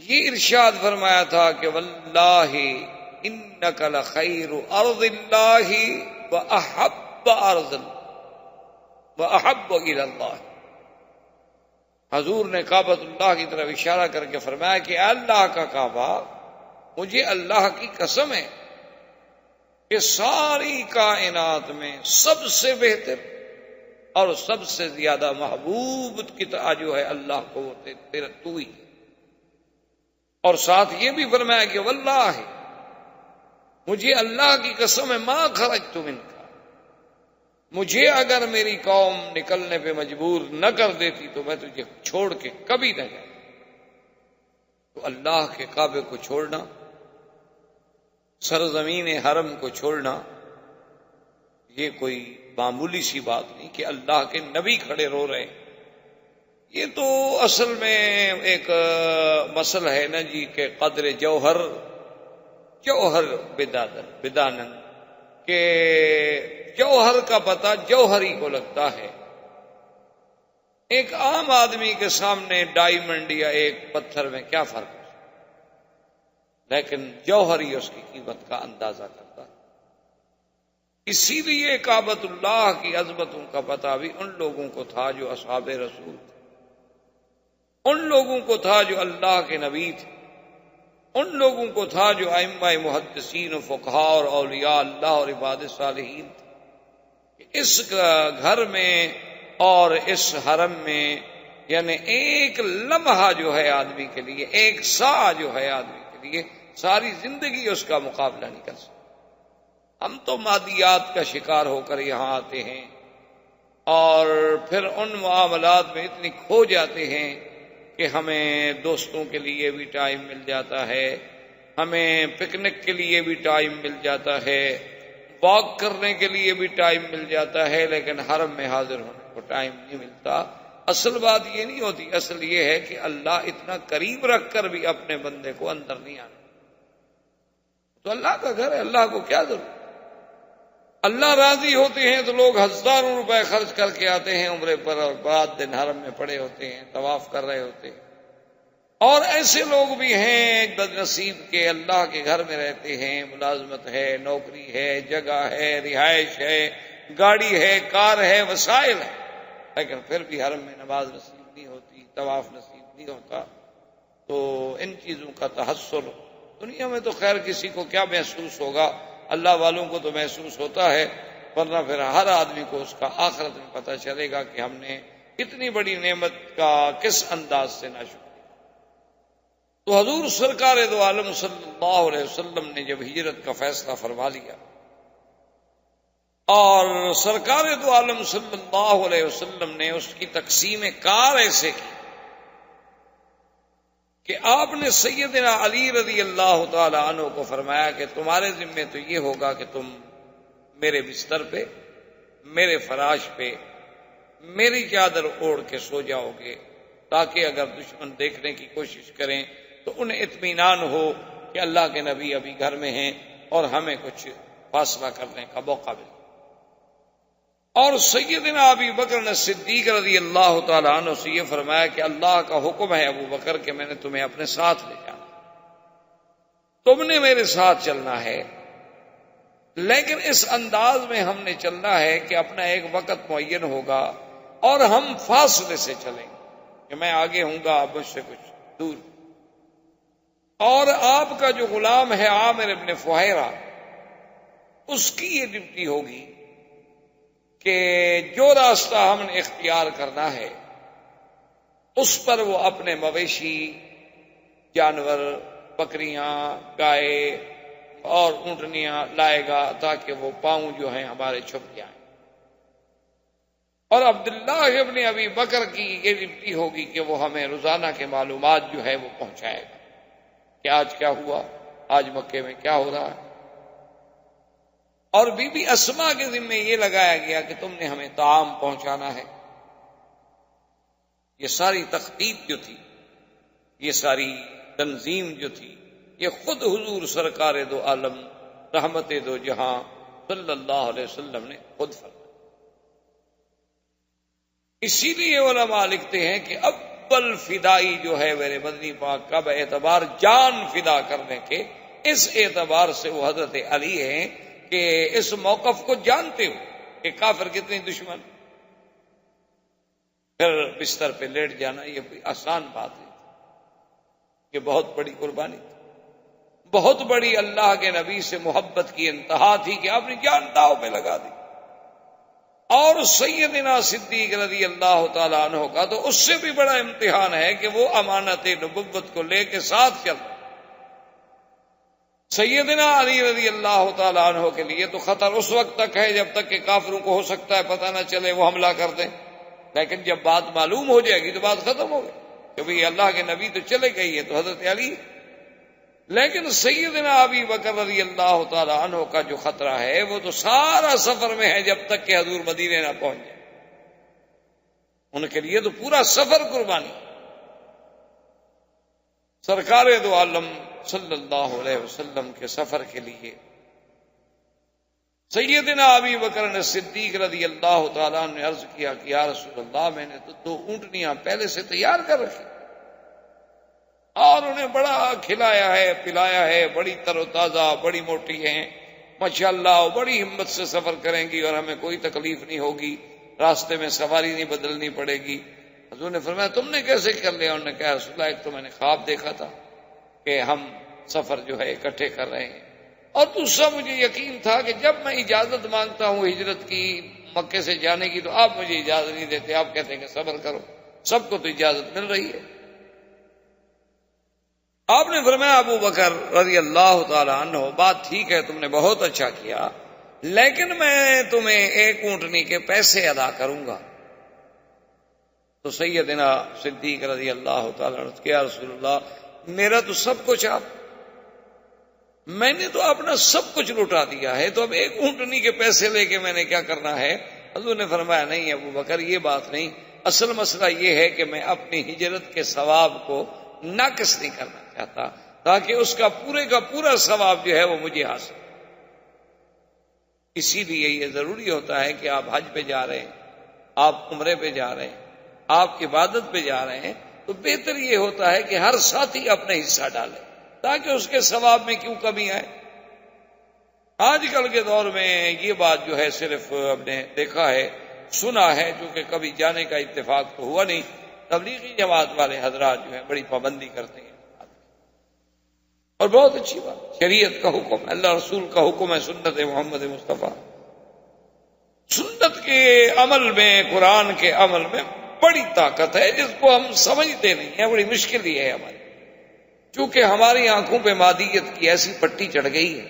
یہ ارشاد فرمایا تھا کہ واللہ انک لخیر ارض اللہ واحب ارض واحب الی اللہ. حضور نے کعبۃ اللہ کی طرف اشارہ کر کے فرمایا کہ اللہ کا کعبہ، مجھے اللہ کی قسم ہے کہ ساری کائنات میں سب سے بہتر اور سب سے زیادہ محبوب کی جو ہے اللہ کو وہ تیرا تو ہی. اور ساتھ یہ بھی فرمایا کہ واللہ مجھے اللہ کی قسم ہے ما خرجت منک، مجھے اگر میری قوم نکلنے پہ مجبور نہ کر دیتی تو میں تجھے چھوڑ کے کبھی نہ جاتا۔ تو اللہ کے کعبے کو چھوڑنا، سرزمین حرم کو چھوڑنا، یہ کوئی معمولی سی بات نہیں کہ اللہ کے نبی کھڑے رو رہے ہیں۔ یہ تو اصل میں ایک مسئلہ ہے نا جی کہ قدر جوہر بدانن، کہ جوہر کا پتہ جوہر ہی کو لگتا ہے۔ ایک عام آدمی کے سامنے ڈائمنڈ یا ایک پتھر میں کیا فرق ہے، لیکن جوہر ہی اس کی قیمت کا اندازہ کرتا ہے۔ اسی لیے کعبۃ اللہ کی عظمتوں کا پتہ بھی ان لوگوں کو تھا جو اصحاب رسول تھے، ان لوگوں کو تھا جو اللہ کے نبی تھے، ان لوگوں کو تھا جو ائمہ محدثین و فقہاء اور اولیاء اللہ اور عباد صالحین تھے۔ اس گھر میں اور اس حرم میں یعنی ایک لمحہ جو ہے آدمی کے لیے، ایک ساعہ جو ہے آدمی کے لیے، ساری زندگی اس کا مقابلہ نہیں کر سکتا۔ ہم تو مادیات کا شکار ہو کر یہاں آتے ہیں اور پھر ان معاملات میں اتنی کھو جاتے ہیں کہ ہمیں دوستوں کے لیے بھی ٹائم مل جاتا ہے، ہمیں پکنک کے لیے بھی ٹائم مل جاتا ہے، واک کرنے کے لیے بھی ٹائم مل جاتا ہے، لیکن حرم میں حاضر ہونے کو ٹائم نہیں ملتا۔ اصل بات یہ نہیں ہوتی، اصل یہ ہے کہ اللہ اتنا قریب رکھ کر بھی اپنے بندے کو اندر نہیں آنا۔ تو اللہ کا گھر ہے، اللہ کو کیا ضرورت؟ اللہ راضی ہوتے ہیں تو لوگ ہزاروں روپے خرچ کر کے آتے ہیں عمرے پر اور رات دن حرم میں پڑے ہوتے ہیں، طواف کر رہے ہوتے ہیں۔ اور ایسے لوگ بھی ہیں بد نصیب کے اللہ کے گھر میں رہتے ہیں، ملازمت ہے، نوکری ہے، جگہ ہے، رہائش ہے، گاڑی ہے، کار ہے، وسائل ہے، لیکن پھر بھی حرم میں نماز نصیب نہیں ہوتی، طواف نصیب نہیں ہوتا۔ تو ان چیزوں کا تحسر دنیا میں تو خیر کسی کو کیا محسوس ہوگا، اللہ والوں کو تو محسوس ہوتا ہے، ورنہ پھر ہر آدمی کو اس کا آخرت میں پتہ چلے گا کہ ہم نے اتنی بڑی نعمت کا کس انداز سے ناشکر۔ تو حضور سرکار دو عالم صلی اللہ علیہ وسلم نے جب ہجرت کا فیصلہ فرما لیا اور سرکار دو عالم صلی اللہ علیہ وسلم نے اس کی تقسیم کار ایسے کی کہ آپ نے سیدنا علی رضی اللہ تعالی عنہ کو فرمایا کہ تمہارے ذمے تو یہ ہوگا کہ تم میرے بستر پہ، میرے فراش پہ میری چادر اوڑھ کے سو جاؤ گے، تاکہ اگر دشمن دیکھنے کی کوشش کریں تو انہیں اطمینان ہو کہ اللہ کے نبی ابھی گھر میں ہیں اور ہمیں کچھ فاصلہ کرنے کا موقع ملے۔ اور سیدنا ابی بکر صدیق رضی اللہ تعالیٰ عنہ سے یہ فرمایا کہ اللہ کا حکم ہے ابو بکر کہ میں نے تمہیں اپنے ساتھ لے جانا، تم نے میرے ساتھ چلنا ہے، لیکن اس انداز میں ہم نے چلنا ہے کہ اپنا ایک وقت معین ہوگا اور ہم فاصلے سے چلیں کہ میں آگے ہوں گا، آپ مجھ سے کچھ دور، اور آپ کا جو غلام ہے عامر ابن فہیرہ، اس کی یہ ڈیوٹی ہوگی کہ جو راستہ ہم نے اختیار کرنا ہے اس پر وہ اپنے مویشی جانور، بکریاں، گائے اور اونٹنیاں لائے گا تاکہ وہ پاؤں جو ہیں ہمارے چھپ جائیں۔ اور عبداللہ ابن ابی بکر کی یہ ڈیوٹی ہوگی کہ وہ ہمیں روزانہ کے معلومات جو ہے وہ پہنچائے گا کہ آج کیا ہوا، آج مکے میں کیا ہو رہا ہے۔ اور بی بی اسما کے ذمے یہ لگایا گیا کہ تم نے ہمیں طعام پہنچانا ہے۔ یہ ساری تخطیط جو تھی، یہ ساری تنظیم جو تھی، یہ خود حضور سرکار دو عالم رحمت دو جہاں صلی اللہ علیہ وسلم نے خود فرمایا۔ اسی لیے علماء لکھتے ہیں کہ اول فدائی جو ہے میرے مدنی پاک کا باعتبار جان فدا کرنے کے، اس اعتبار سے وہ حضرت علی ہیں کہ اس موقف کو جانتے ہو کہ کافر کتنی دشمن، پھر بستر پہ لیٹ جانا یہ کوئی آسان بات نہیں، یہ بہت بڑی قربانی تھی، بہت بڑی اللہ کے نبی سے محبت کی انتہا تھی کہ آپ نے جان داؤ پہ لگا دی۔ اور سیدنا صدیق رضی اللہ تعالیٰ عنہ کا تو اس سے بھی بڑا امتحان ہے کہ وہ امانت نبوت کو لے کے ساتھ چل رہا، سیدنا علی رضی اللہ تعالیٰ عنہ کے لیے تو خطر اس وقت تک ہے جب تک کہ کافروں کو ہو سکتا ہے پتہ نہ چلے وہ حملہ کر دیں، لیکن جب بات معلوم ہو جائے گی تو بات ختم ہو گئی کہ بھئی اللہ کے نبی تو چلے گئی ہے تو حضرت علی۔ لیکن سیدنا ابی بکر رضی اللہ تعالیٰ عنہ کا جو خطرہ ہے وہ تو سارا سفر میں ہے جب تک کہ حضور مدینے نہ پہنچ جائے، ان کے لیے تو پورا سفر قربانی۔ سرکار دو عالم صلی اللہ علیہ وسلم کے سفر کے لیے سیدنا ابی بکر صدیق رضی اللہ تعالیٰ عنہ نے عرض کیا کہ یا رسول اللہ میں نے تو 2 اونٹنیاں پہلے سے تیار کر رکھی اور انہیں بڑا کھلایا ہے پلایا ہے، بڑی تر و تازہ بڑی موٹی ہیں ماشاءاللہ، بڑی ہمت سے سفر کریں گی اور ہمیں کوئی تکلیف نہیں ہوگی، راستے میں سواری نہیں بدلنی پڑے گی۔ حضور نے فرمایا تم نے کیسے کر لیا؟ انہوں نے کہا رسول اللہ ایک تو میں نے خواب دیکھا تھا کہ ہم سفر جو ہے اکٹھے کر رہے ہیں، اور دوسرا مجھے یقین تھا کہ جب میں اجازت مانگتا ہوں ہجرت کی مکے سے جانے کی تو آپ مجھے اجازت نہیں دیتے، آپ کہتے ہیں کہ صبر کرو، سب کو تو اجازت مل رہی ہے۔ آپ نے فرمایا ابو بکر رضی اللہ تعالی عنہ بات ٹھیک ہے تم نے بہت اچھا کیا، لیکن میں تمہیں 1 اونٹنی کے پیسے ادا کروں گا۔ تو سیدنا صدیق رضی اللہ تعالی عنہ کہ یا رسول اللہ میرا تو سب کچھ آپ، میں نے تو اپنا سب کچھ لوٹا دیا ہے، تو اب 1 اونٹنی کے پیسے لے کے میں نے کیا کرنا ہے؟ حضور نے فرمایا نہیں ابو بکر یہ بات نہیں، اصل مسئلہ یہ ہے کہ میں اپنی ہجرت کے ثواب کو ناقص نہیں کرنا چاہتا تاکہ اس کا پورے کا پورا ثواب جو ہے وہ مجھے حاصل۔ اسی لیے یہ ضروری ہوتا ہے کہ آپ حج پہ جا رہے ہیں، آپ عمرے پہ جا رہے ہیں، آپ عبادت پہ جا رہے ہیں، تو بہتر یہ ہوتا ہے کہ ہر ساتھی اپنا حصہ ڈالے تاکہ اس کے ثواب میں کیوں کمی آئے۔ آج کل کے دور میں یہ بات جو ہے صرف ہم نے دیکھا ہے سنا ہے، چونکہ کبھی جانے کا اتفاق تو ہوا نہیں۔ تبلیغی جماعت والے حضرات جو ہیں بڑی پابندی کرتے ہیں اور بہت اچھی بات، شریعت کا حکم ہے، اللہ رسول کا حکم ہے، سنت محمد مصطفیٰ، سنت کے عمل میں قرآن کے عمل میں بڑی طاقت ہے جس کو ہم سمجھتے نہیں ہیں، بڑی مشکل یہ ہے ہماری، چونکہ ہماری آنکھوں پہ مادیت کی ایسی پٹی چڑھ گئی ہے،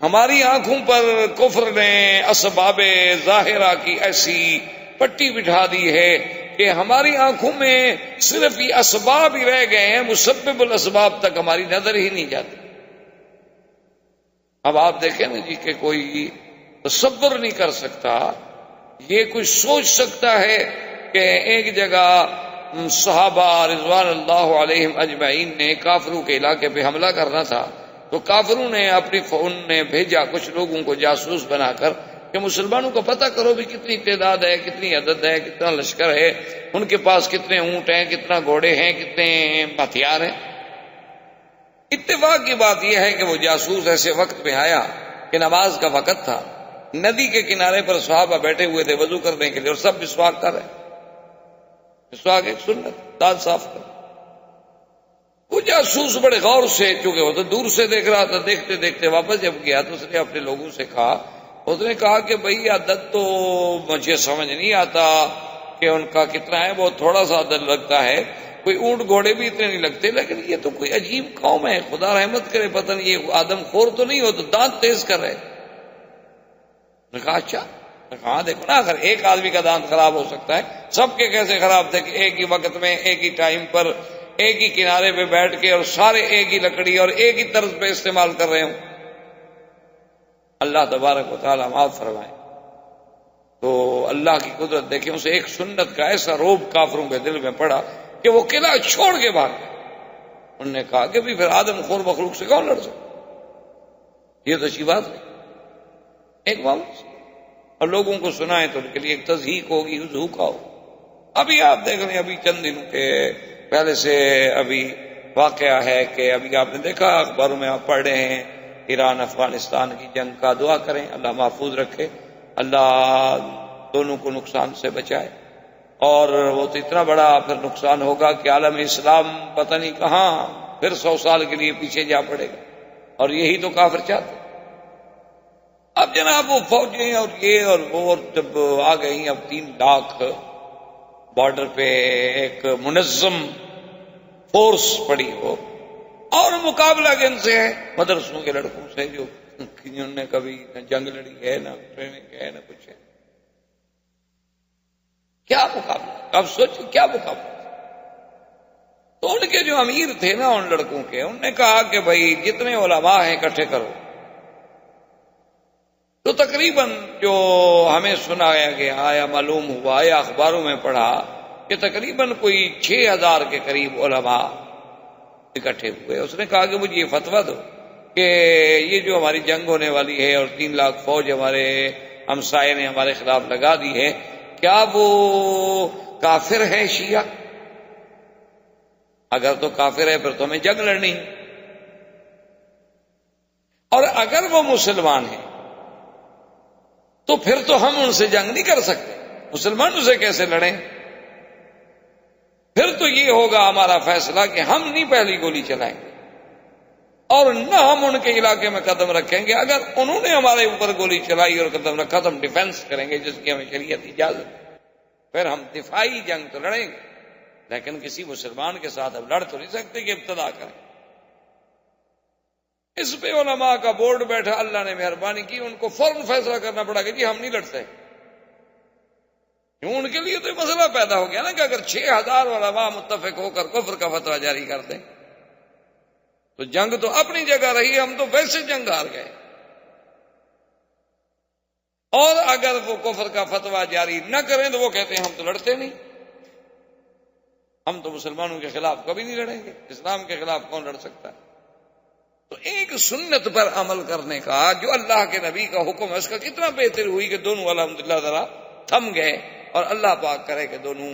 ہماری آنکھوں پر کفر نے اسباب ظاہرہ کی ایسی پٹی بٹھا دی ہے کہ ہماری آنکھوں میں صرف یہ اسباب ہی رہ گئے ہیں، مسبب الاسباب تک ہماری نظر ہی نہیں جاتی۔ اب آپ دیکھیں نا جی کہ کوئی تصور نہیں کر سکتا، یہ کوئی سوچ سکتا ہے کہ ایک جگہ صحابہ رضوان اللہ علیہم اجمعین نے کافروں کے علاقے پہ حملہ کرنا تھا تو کافروں نے ان نے بھیجا کچھ لوگوں کو جاسوس بنا کر کہ مسلمانوں کو پتہ کرو بھی کتنی تعداد ہے، کتنی عدد ہے، کتنا لشکر ہے، ان کے پاس کتنے اونٹ ہیں، کتنا گھوڑے ہیں، کتنے ہتھیار ہیں۔ اتفاق کی بات یہ ہے کہ وہ جاسوس ایسے وقت میں آیا کہ نماز کا وقت تھا، ندی کے کنارے پر صحابہ بیٹھے ہوئے تھے وضو کرنے کے لیے اور سب مسواک کر رہے، مسواک ایک سنت، دانت صاف کر۔ وہ جاسوس بڑے غور سے، چونکہ وہ تو دور سے دیکھ رہا تھا، دیکھتے دیکھتے واپس جب گیا تو اس نے اپنے لوگوں سے کہا، اس نے کہا کہ بھئی عدد تو مجھے سمجھ نہیں آتا کہ ان کا کتنا ہے، بہت تھوڑا سا عدد لگتا ہے، کوئی اونٹ گھوڑے بھی اتنے نہیں لگتے، لیکن یہ تو کوئی عجیب قوم ہے، خدا رحمت کرے، پتہ نہیں یہ آدم خور تو نہیں ہو، تو دانت تیز کر رہے۔ نے کہا اچھا، کہاں دیکھو نا اگر ایک آدمی کا دانت خراب ہو سکتا ہے، سب کے کیسے خراب تھے کہ ایک ہی وقت میں ایک ہی ٹائم پر ایک ہی کنارے پہ بیٹھ کے اور سارے ایک ہی لکڑی اور ایک ہی طرز پہ استعمال کر رہے ہوں۔ اللہ تبارک و تعالیٰ معاف فرمائے۔ تو اللہ کی قدرت دیکھیں، اسے ایک سنت کا ایسا روب کافروں کے دل میں پڑا کہ وہ قلعہ چھوڑ کے بھاگ گئے۔ انہوں نے کہا کہ بھی پھر آدم خور مخلوق سے کون لڑ سکتا، یہ تو اچھی بات ہے، ایک معاملہ اور لوگوں کو سنائیں تو ان کے لیے ایک تضحیق ہوگی، ذوقا ہو۔ ابھی آپ دیکھ لیں، ابھی چند دنوں کے پہلے سے ابھی واقعہ ہے کہ ابھی آپ نے دیکھا اخباروں میں آپ پڑھ رہے ہیں ایران افغانستان کی جنگ کا، دعا کریں اللہ محفوظ رکھے، اللہ دونوں کو نقصان سے بچائے، اور وہ تو اتنا بڑا پھر نقصان ہوگا کہ عالم اسلام پتہ نہیں کہاں پھر 100 سال کے لیے پیچھے جا پڑے گا، اور یہی تو کافر چاہتے۔ اب جناب وہ فوجیں اور یہ اور وہ جب آ گئی، اب 3 لاکھ بارڈر پہ ایک منظم فورس پڑی ہو، اور مقابلہ کن سے ہے؟ مدرسوں کے لڑکوں سے جو انہوں نے کبھی نہ جنگ لڑی ہے، نہ ٹریننگ ہے، نہ کچھ ہے۔ کیا مقابلہ؟ اب سوچ کیا مقابلہ؟ تو ان کے جو امیر تھے نا ان لڑکوں کے، انہوں نے کہا کہ بھائی جتنے علماء ہیں اکٹھے کرو۔ تو تقریباً جو ہمیں سنایا گیا یا معلوم ہوا یا اخباروں میں پڑھا کہ تقریباً کوئی 6000 کے قریب علماء اکٹھے ہوئے۔ اس نے کہا کہ مجھے یہ فتویٰ دو کہ یہ جو ہماری جنگ ہونے والی ہے اور 3 لاکھ فوج ہمارے ہمسائے نے ہمارے خلاف لگا دی ہے، کیا وہ کافر ہے شیعہ؟ اگر تو کافر ہے پھر تو ہمیں جنگ لڑنی ہے، اور اگر وہ مسلمان ہیں تو پھر تو ہم ان سے جنگ نہیں کر سکتے، مسلمانوں سے کیسے لڑیں؟ پھر تو یہ ہوگا ہمارا فیصلہ کہ ہم نہیں پہلی گولی چلائیں گے اور نہ ہم ان کے علاقے میں قدم رکھیں گے۔ اگر انہوں نے ہمارے اوپر گولی چلائی اور قدم رکھا تو ہم ڈیفنس کریں گے جس کی ہمیں شریعت اجازت ہے، پھر ہم دفاعی جنگ تو لڑیں گے، لیکن کسی مسلمان کے ساتھ اب لڑ تو نہیں سکتے کہ ابتدا کریں۔ اس پہ علماء کا بورڈ بیٹھا، اللہ نے مہربانی کی، ان کو فوراً فیصلہ کرنا پڑا کہ جی ہم نہیں لڑتے۔ ان کے لیے تو یہ مسئلہ پیدا ہو گیا نا کہ اگر 6000 علماء متفق ہو کر کفر کا فتویٰ جاری کر دیں تو جنگ تو اپنی جگہ رہی، ہم تو ویسے جنگ ہار گئے، اور اگر وہ کفر کا فتویٰ جاری نہ کریں تو وہ کہتے ہیں ہم تو لڑتے نہیں، ہم تو مسلمانوں کے خلاف کبھی نہیں لڑیں گے، اسلام کے خلاف کون لڑ سکتا ہے؟ تو ایک سنت پر عمل کرنے کا جو اللہ کے نبی کا حکم ہے، اس کا کتنا بہتر ہوئی کہ دونوں الحمدللہ ذرا تھم گئے، اور اللہ پاک کرے کہ دونوں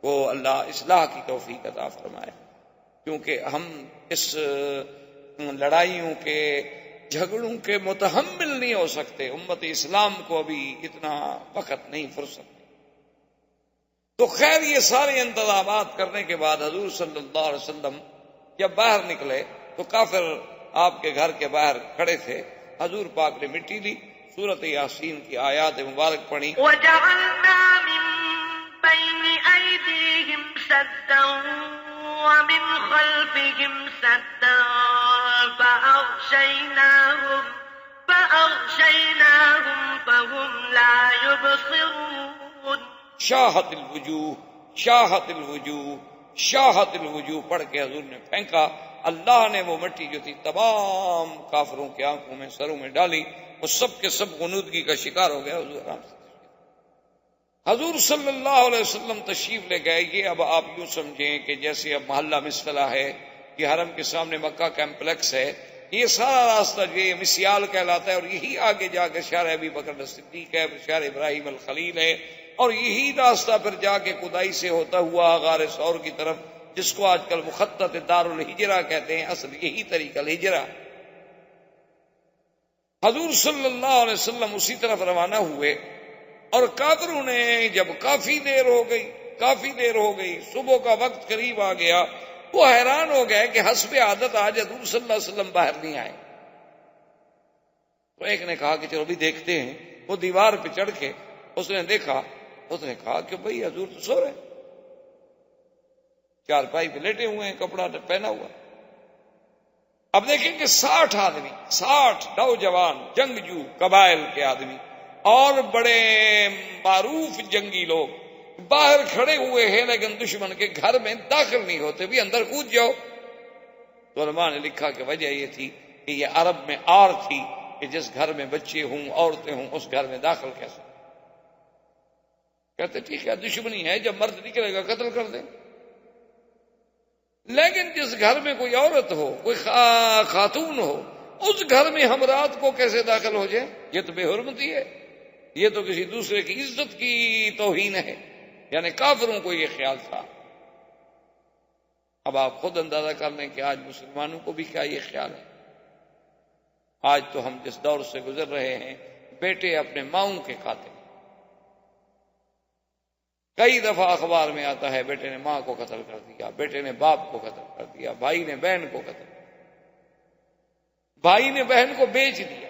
کو اللہ اصلاح کی توفیق عطا فرمائے، کیونکہ ہم اس لڑائیوں کے جھگڑوں کے متحمل نہیں ہو سکتے، امت اسلام کو ابھی اتنا وقت نہیں، فرصت۔ تو خیر یہ سارے انتظامات کرنے کے بعد حضور صلی اللہ علیہ وسلم جب باہر نکلے تو کافر آپ کے گھر کے باہر کھڑے تھے، حضور پاک نے مٹی لی، سورۃ یاسین کی آیات مبارک پڑھی، وَجَعَلْنَا مِن بَيْنِ أَيْدِيهِمْ سَدًّا وَمِنْ خَلْفِهِمْ سَدًّا فَأَغْشَيْنَاهُمْ فَهُمْ لَا يُبْصِرُونَ۔ شاہت الوجوہ، شاہت الوجوہ، شاہت الوجوہ پڑھ کے حضور نے پھینکا، اللہ نے وہ مٹی جو تھی تمام کافروں کی آنکھوں میں، سروں میں ڈالی، وہ سب کے سب غنودگی کا شکار ہو گیا۔ حضور آرام سے حضور صلی اللہ علیہ وسلم تشریف لے گئے۔ یہ اب آپ یوں سمجھیں کہ جیسے اب محلہ مسفلہ ہے، یہ حرم کے سامنے مکہ کمپلیکس ہے، یہ سارا راستہ جو یہ مسیال کہلاتا ہے، اور یہی آگے جا کے شہر ابی بکر صدیق ہے، شہر ابراہیم الخلیل ہے، اور یہی راستہ پھر جا کے کدائی سے ہوتا ہوا غار ثور کی طرف، جس کو آج کل مخطط دار الہجرہ کہتے ہیں، اصل یہی طریقہ الہجرہ۔ حضور صلی اللہ علیہ وسلم اسی طرف روانہ ہوئے، اور کافروں نے جب کافی دیر ہو گئی، صبح کا وقت قریب آ گیا، وہ حیران ہو گئے کہ حسب عادت آج حضور صلی اللہ علیہ وسلم باہر نہیں آئے۔ تو ایک نے کہا کہ چلو بھی دیکھتے ہیں، وہ دیوار پہ چڑھ کے اس نے دیکھا، اس نے کہا کہ بھئی حضور تو سو رہے، چارپائی پہ لیٹے ہوئے ہیں، کپڑا پہنا ہوا۔ اب دیکھیں کہ 60 آدمی، 60 نوجوان جنگجو قبائل کے آدمی اور بڑے معروف جنگی لوگ باہر کھڑے ہوئے ہیں، لیکن دشمن کے گھر میں داخل نہیں ہوتے، بھی اندر کود جاؤ۔ تو علماء نے لکھا کہ وجہ یہ تھی کہ یہ عرب میں آر تھی کہ جس گھر میں بچے ہوں، عورتیں ہوں، اس گھر میں داخل کیسے؟ کہتے ٹھیک ہے دشمنی ہے، جب مرد نکلے گا قتل کر دیں، لیکن جس گھر میں کوئی عورت ہو، کوئی خاتون ہو، اس گھر میں ہم رات کو کیسے داخل ہو جائیں؟ یہ تو بے حرمتی ہے، یہ تو کسی دوسرے کی عزت کی توہین ہے۔ یعنی کافروں کو یہ خیال تھا۔ اب آپ خود اندازہ کر لیں کہ آج مسلمانوں کو بھی کیا یہ خیال ہے۔ آج تو ہم جس دور سے گزر رہے ہیں، بیٹے اپنے ماؤں کے قاتل، کئی دفعہ اخبار میں آتا ہے بیٹے نے ماں کو قتل کر دیا، بیٹے نے باپ کو قتل کر دیا، بھائی نے بہن کو قتل کر دیا، بھائی نے بہن کو بیچ دیا۔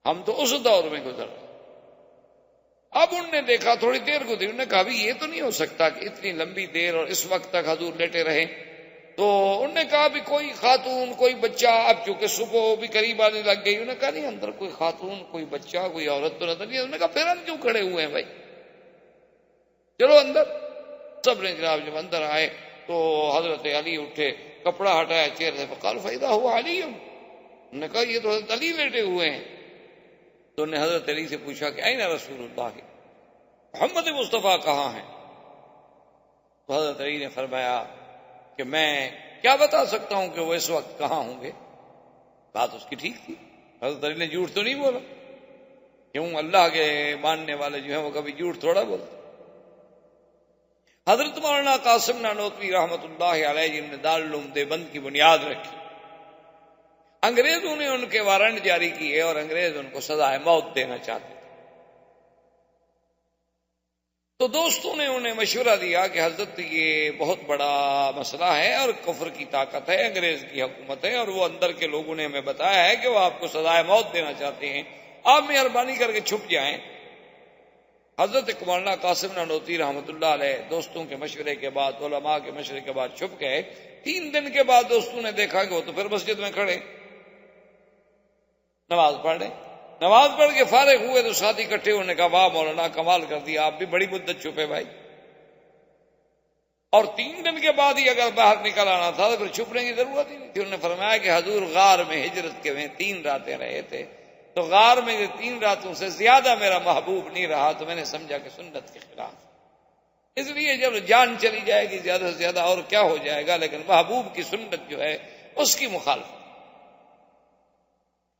ہم تو اس دور میں گزر رہے ہیں۔ اب انہوں نے دیکھا، تھوڑی دیر گزری، انہوں نے کہا بھی یہ تو نہیں ہو سکتا کہ اتنی لمبی دیر اور اس وقت تک حضور لیٹے رہے۔ تو انہوں نے کہا بھی کوئی خاتون کوئی بچہ، اب چونکہ صبح بھی قریب آنے لگ گئی، انہوں نے کہا نہیں اندر کوئی خاتون کوئی بچہ کوئی عورت تو نظر نہیں. انہوں نے کہا پھر ہم کیوں کھڑے ہوئے ہیں بھائی، چلو اندر. سب نے جناب جب اندر آئے تو حضرت علی اٹھے، کپڑا ہٹایا چہرے سے، فقال فإذا هو علی. انہوں نے کہا یہ تو حضرت علی لیٹے ہوئے ہیں. تو انہوں نے حضرت علی سے پوچھا کہ این رسول اللہ، محمد مصطفیٰ کہاں ہیں؟ تو حضرت علی نے فرمایا کہ میں کیا بتا سکتا ہوں کہ وہ اس وقت کہاں ہوں گے. بات اس کی ٹھیک تھی، حضرت علی نے جھوٹ تو نہیں بولا. کیوں؟ اللہ کے ماننے والے جو ہیں وہ کبھی جھوٹ تھوڑا بولتے. حضرت مولانا قاسم نانوتوی رحمۃ اللہ علیہ جن نے دارالعلوم دیوبند کی بنیاد رکھی، انگریزوں نے ان کے وارنٹ جاری کیے اور انگریز ان کو سزائے موت دینا چاہتے. تو دوستوں نے انہیں مشورہ دیا کہ حضرت یہ بہت بڑا مسئلہ ہے اور کفر کی طاقت ہے، انگریز کی حکومت ہے، اور وہ اندر کے لوگوں نے ہمیں بتایا ہے کہ وہ آپ کو سزائے موت دینا چاہتے ہیں، آپ مہربانی کر کے چھپ جائیں. حضرت مولانا قاسم نانوتوی رحمۃ اللہ علیہ دوستوں کے مشورے کے بعد، علماء کے مشورے کے بعد چھپ گئے. 3 دن کے بعد دوستوں نے دیکھا کہ وہ تو پھر مسجد میں کھڑے نماز پڑھ رہے. نماز پڑھ کے فارغ ہوئے تو ساتھی اکٹھے انہوں نے کہا واہ مولانا کمال کر دیا، آپ بھی بڑی مدت چھپے بھائی، اور 3 دن کے بعد ہی اگر باہر نکل آنا تھا تو پھر چھپنے کی ضرورت ہی نہیں تھی. انہوں نے فرمایا کہ حضور غار میں ہجرت کے میں 3 راتیں رہے تھے، تو غار میں 3 راتوں سے زیادہ میرا محبوب نہیں رہا، تو میں نے سمجھا کہ سنت کے خلاف، اس لیے جب جان چلی جائے گی زیادہ سے زیادہ اور کیا ہو جائے گا، لیکن محبوب کی سنت جو ہے اس کی مخالفت.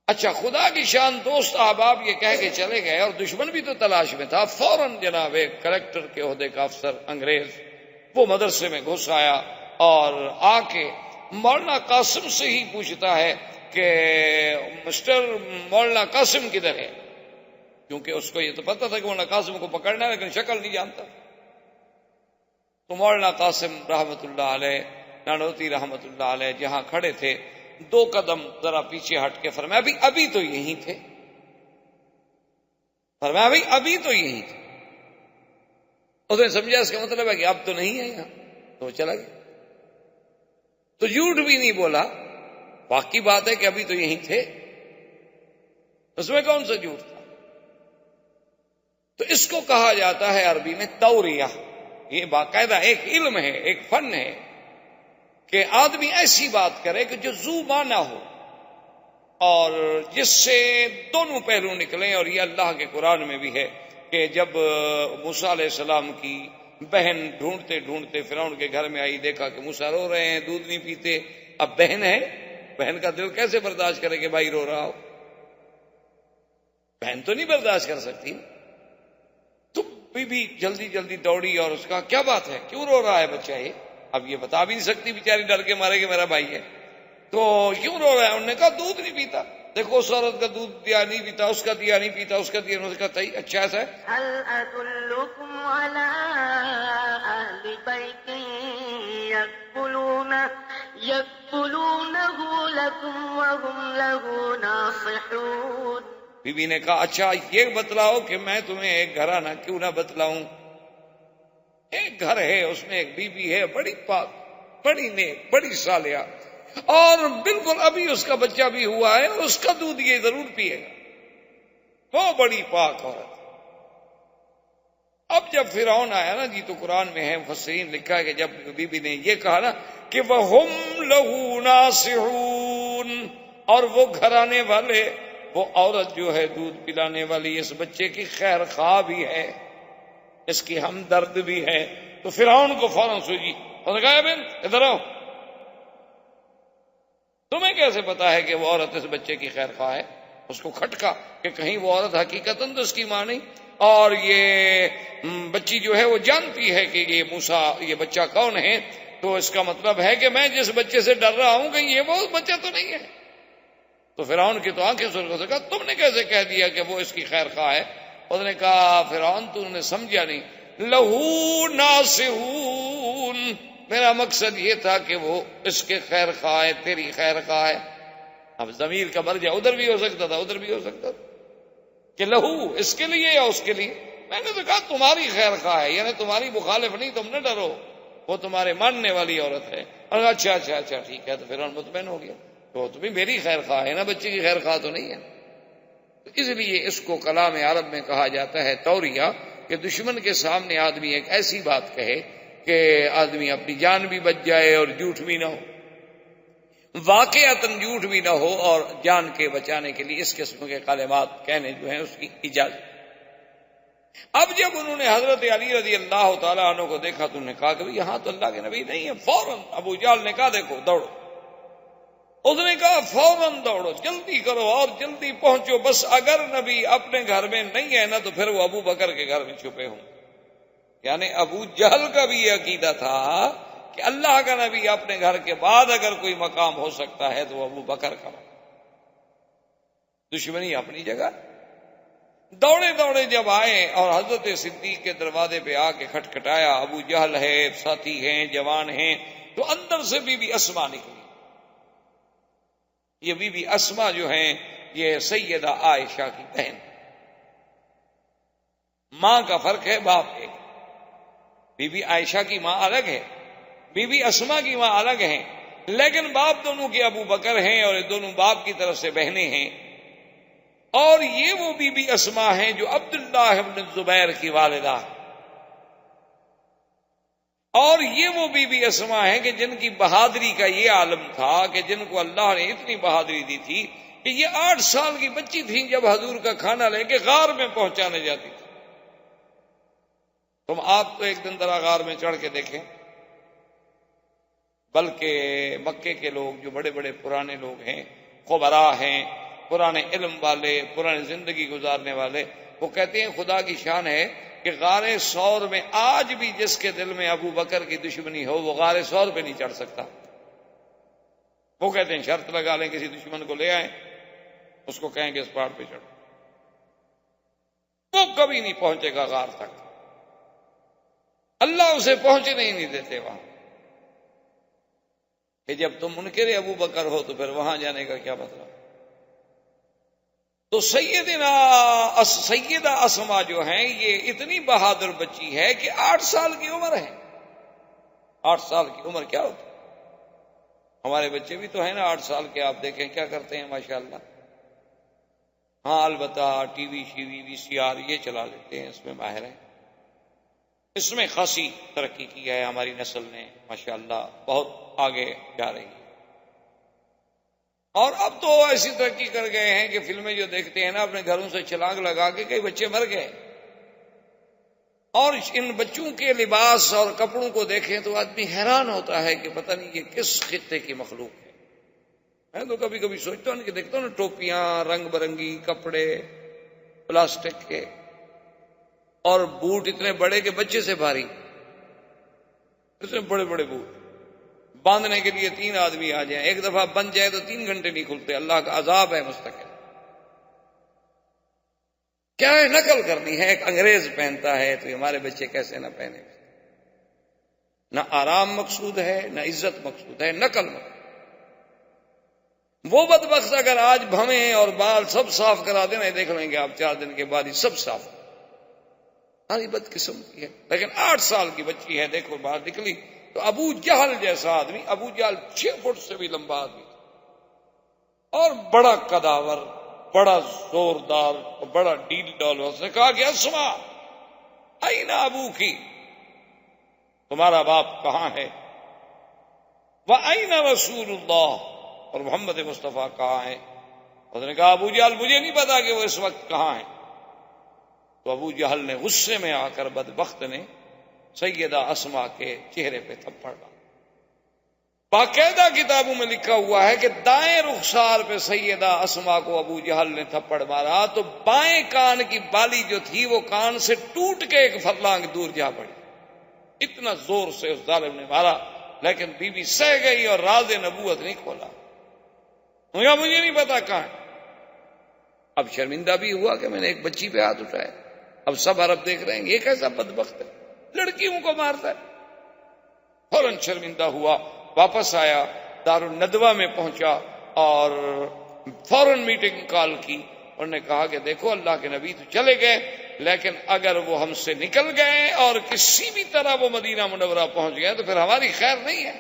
اچھا خدا کی شان دوست احباب یہ کہہ کے چلے گئے اور دشمن بھی تو تلاش میں تھا. فوراً جناب ایک کلیکٹر کے عہدے کا افسر انگریز وہ مدرسے میں گھس آیا اور آ کے مولانا قاسم سے ہی پوچھتا ہے کہ مسٹر مولانا قاسم کدھر ہے، کیونکہ اس کو یہ تو پتا تھا کہ مولانا قاسم کو پکڑنا ہے لیکن شکل نہیں جانتا. تو مولانا قاسم رحمت اللہ علیہ نانوتوی رحمت اللہ علیہ جہاں کھڑے تھے 2 قدم ذرا پیچھے ہٹ کے فرمایا ابھی تو یہی تھے، فرمایا ابھی تو یہی تھے. اس نے سمجھا اس کا مطلب ہے کہ اب تو نہیں ہے یہاں، تو چلا گیا. تو جھوٹ بھی نہیں بولا، واقعی بات ہے کہ ابھی تو یہی تھے، اس میں کون سا جھوٹ تھا. تو اس کو کہا جاتا ہے عربی میں توریہ. یہ باقاعدہ ایک علم ہے، ایک فن ہے کہ آدمی ایسی بات کرے کہ جو ذو معنی ہو اور جس سے دونوں پہلو نکلیں. اور یہ اللہ کے قرآن میں بھی ہے کہ جب موسیٰ علیہ السلام کی بہن ڈھونڈتے ڈھونڈتے فرعون کے گھر میں آئی، دیکھا کہ موسیٰ رو رہے ہیں، دودھ نہیں پیتے. اب بہن ہے، بہن کا دل کیسے برداشت کرے کہ بھائی رو رہا ہو، بہن تو نہیں برداشت کر سکتی. تو بھی جلدی جلدی دوڑی اور اس کا کیا بات ہے، کیوں رو رہا ہے بچہ یہ؟ اب یہ بتا بھی نہیں سکتی بیچاری، ڈر کے مارے کہ میرا بھائی ہے. تو کیوں رو رہا ہے؟ انہوں نے کہا دودھ نہیں پیتا. دیکھو اس عورت کا دودھ دیا نہیں پیتا، اس کا دیا نہیں پیتا، اس کا دیا. انہوں نے کہا صحیح، اچھا ایسا ہے. هل أدلكم على أهل بيت يكفلونه لكم وهم له ناصحون. بی بی نے کہا اچھا یہ بتلاؤ کہ میں تمہیں ایک گھرانہ کیوں نہ بتلاؤں. ایک گھر ہے، اس میں ایک بی بی ہے، بڑی پاک، بڑی نیک، بڑی صالحہ، اور بالکل ابھی اس کا بچہ بھی ہوا ہے، اس کا دودھ یہ ضرور پیے گا، وہ بڑی پاک عورت. اب جب فرعون آیا نا جی، تو قرآن میں ہے، مفسرین لکھا ہے کہ جب بی بی نے یہ کہا نا کہ وَهُمْ لَهُ نَاصِحُونَ، اور وہ گھرانے والے، وہ عورت جو ہے دودھ پلانے والی اس بچے کی خیر خواہ بھی ہے، اس کی ہمدرد بھی ہے. تو فرعون کو فوراً سوچی، اس نے کہا بہن ادھر آؤ، تمہیں کیسے پتا ہے کہ وہ عورت اس بچے کی خیر خواہ ہے؟ اس کو کھٹکا کہ کہیں وہ عورت حقیقتاً تو اس کی ماں نہیں، اور یہ بچی جو ہے وہ جانتی ہے کہ یہ موسیٰ، یہ بچہ کون ہے، تو اس کا مطلب ہے کہ میں جس بچے سے ڈر رہا ہوں کہ یہ وہ بچہ تو نہیں ہے. تو فرعون کی تو آنکھیں سرخ ہو سکا، تم نے کیسے کہہ دیا کہ وہ اس کی خیر خواہ ہے؟ اس نے کہا فرعون تو نے سمجھا نہیں، لہو ناصحون، میرا مقصد یہ تھا کہ وہ اس کے خیر خواہ ہے، تیری خیر خواہ ہے. اب ضمیر کا مرجع ادھر بھی ہو سکتا تھا، ادھر بھی ہو سکتا تھا کہ لہو اس کے لیے یا اس کے لیے. میں نے تو کہا تمہاری خیر خواہ ہے، یعنی تمہاری مخالف نہیں، تم نہ ڈرو. وہ تمہارے ماننے والی عورت ہے۔ اور اچھا اچھا اچھا ٹھیک ہے، تو فرعون مطمئن ہو گیا، تو تمہیں میری خیر خواہ ہے نا، بچے کی خیر خواہ تو نہیں ہے۔ تو اس لیے اس کو کلام عرب میں کہا جاتا ہے توریہ، کہ دشمن کے سامنے آدمی ایک ایسی بات کہے کہ آدمی اپنی جان بھی بچ جائے اور جھوٹ بھی نہ ہو، واقعتاً جھوٹ بھی نہ ہو، اور جان کے بچانے کے لیے اس قسم کے کلمات کہنے جو ہیں اس کی اجازت۔ اب جب انہوں نے حضرت علی رضی اللہ تعالیٰ عنہ کو دیکھا تو انہوں نے کہا کہ یہاں تو اللہ کے نبی نہیں ہے، فوراً ابو جہل نے کہا دیکھو دوڑو، اس نے کہا فوراً دوڑو، جلدی کرو اور جلدی پہنچو، بس اگر نبی اپنے گھر میں نہیں ہے نا تو پھر وہ ابو بکر کے گھر میں چھپے ہوں۔ یعنی ابو جہل کا بھی یہ عقیدہ تھا کہ اللہ کا نبی اپنے گھر کے بعد اگر کوئی مقام ہو سکتا ہے تو وہ ابو بکر کا مقام۔ دشمنی اپنی جگہ۔ دوڑے دوڑے جب آئے اور حضرت صدیق کے دروازے پہ آ کے کھٹکھٹایا، ابو جہل ہے، ساتھی ہیں، جوان ہیں، تو اندر سے بی بی اسما نکلی۔ یہ بی بی اسما جو ہیں یہ سیدہ عائشہ کی بہن، ماں کا فرق ہے، باپ ایک۔ بی بی عائشہ کی ماں الگ ہے، بی بی اسما کی ماں الگ ہیں، لیکن باپ دونوں کے ابو بکر ہیں اور یہ دونوں باپ کی طرف سے بہنیں ہیں۔ اور یہ وہ بی بی اسما ہیں جو عبداللہ ابن زبیر کی والدہ، اور یہ وہ بی بی اسما ہیں کہ جن کی بہادری کا یہ عالم تھا کہ جن کو اللہ نے اتنی بہادری دی تھی کہ یہ 8 سال کی بچی تھیں جب حضور کا کھانا لے کے غار میں پہنچانے جاتی تھی۔ تم آپ تو ایک دن ذرا غار میں چڑھ کے دیکھیں، بلکہ مکے کے لوگ جو بڑے بڑے پرانے لوگ ہیں، خبراء ہیں، پرانے علم والے، پرانی زندگی گزارنے والے، وہ کہتے ہیں خدا کی شان ہے کہ غار ثور میں آج بھی جس کے دل میں ابو بکر کی دشمنی ہو وہ غار ثور پہ نہیں چڑھ سکتا۔ وہ کہتے ہیں شرط لگا لیں کسی دشمن کو لے آئیں، اس کو کہیں کہ اس پہاڑ پہ چڑھو، وہ کبھی نہیں پہنچے گا غار تک، اللہ اسے پہنچنے ہی نہیں دیتے وہاں۔ کہ جب تم منکر ابو بکر ہو تو پھر وہاں جانے کا کیا مطلب؟ تو سیدہ اسما جو ہیں یہ اتنی بہادر بچی ہے کہ 8 سال کی عمر ہے۔ 8 سال کی عمر کیا ہوتی؟ ہمارے بچے بھی تو ہیں نا 8 سال کے، آپ دیکھیں کیا کرتے ہیں ماشاءاللہ۔ ہاں البتہ ٹی وی شیوی وی سی آر یہ چلا لیتے ہیں، اس میں ماہر ہیں، اس میں خاصی ترقی کی ہے ہماری نسل نے ماشاءاللہ، بہت آگے جا رہی ہے۔ اور اب تو ایسی ترقی کر گئے ہیں کہ فلمیں جو دیکھتے ہیں نا اپنے گھروں سے چھلانگ لگا کے کئی بچے مر گئے، اور ان بچوں کے لباس اور کپڑوں کو دیکھیں تو آدمی حیران ہوتا ہے کہ پتہ نہیں یہ کس خطے کی مخلوق ہے۔ میں تو کبھی کبھی سوچتا ہوں کہ دیکھتا ہوں نا ٹوپیاں، رنگ برنگی کپڑے پلاسٹک کے، اور بوٹ اتنے بڑے کہ بچے سے بھاری، اتنے بڑے بڑے بوٹ باندھنے کے لیے 3 آدمی آ جائیں، ایک دفعہ بند جائے تو 3 گھنٹے نہیں کھلتے، اللہ کا عذاب ہے مستقل۔ کیا ہے نقل کرنی ہے، ایک انگریز پہنتا ہے تو ہمارے بچے کیسے نہ پہنے؟ نہ آرام مقصود ہے، نہ عزت مقصود ہے، نقل مقصود۔ وہ بدبخت اگر آج بھویں اور بال سب صاف کرا دینا، دیکھ لیں گے آپ 4 دن کے بعد ہی سب صاف، ہماری بد قسمتی ہے۔ لیکن 8 سال کی بچی ہے، دیکھو باہر نکلی تو ابو جہل جیسا آدمی، ابو جہل 6 فٹ سے بھی لمبا آدمی اور بڑا قداور، بڑا زوردار اور بڑا ڈیل ڈال، اس نے کہا کہ اسما این ابو کی، تمہارا باپ کہاں ہے؟ وَأَيْنَ رسول اللہ، اور محمد مصطفیٰ کہاں ہے؟ اس نے کہا ابو جہل مجھے نہیں پتا کہ وہ اس وقت کہاں ہے۔ تو ابو جہل نے غصے میں آ کر بدبخت نے سیدہ اسما کے چہرے پہ تھپڑ ڈالا۔ باقاعدہ کتابوں میں لکھا ہوا ہے کہ دائیں رخسار پہ سیدہ اسما کو ابو جہل نے تھپڑ مارا تو بائیں کان کی بالی جو تھی وہ کان سے ٹوٹ کے 1 فرلانگ دور جا پڑی، اتنا زور سے اس ظالم نے مارا، لیکن بی بی سہ گئی اور راز نبوت نہیں کھولا۔ مجھے نہیں پتا کہاں ہے۔ اب شرمندہ بھی ہوا کہ میں نے ایک بچی پہ ہاتھ اٹھایا، اب سب عرب دیکھ رہے ہیں یہ کیسا بدبخت ہے، لڑکیوں کو مارتا ہے۔ فوراً شرمندہ ہوا، واپس آیا، دارالندوہ میں پہنچا اور فوراً میٹنگ کال کی، انہوں نے کہا کہ دیکھو اللہ کے نبی تو چلے گئے، لیکن اگر وہ ہم سے نکل گئے اور کسی بھی طرح وہ مدینہ منورہ پہنچ گئے تو پھر ہماری خیر نہیں ہے.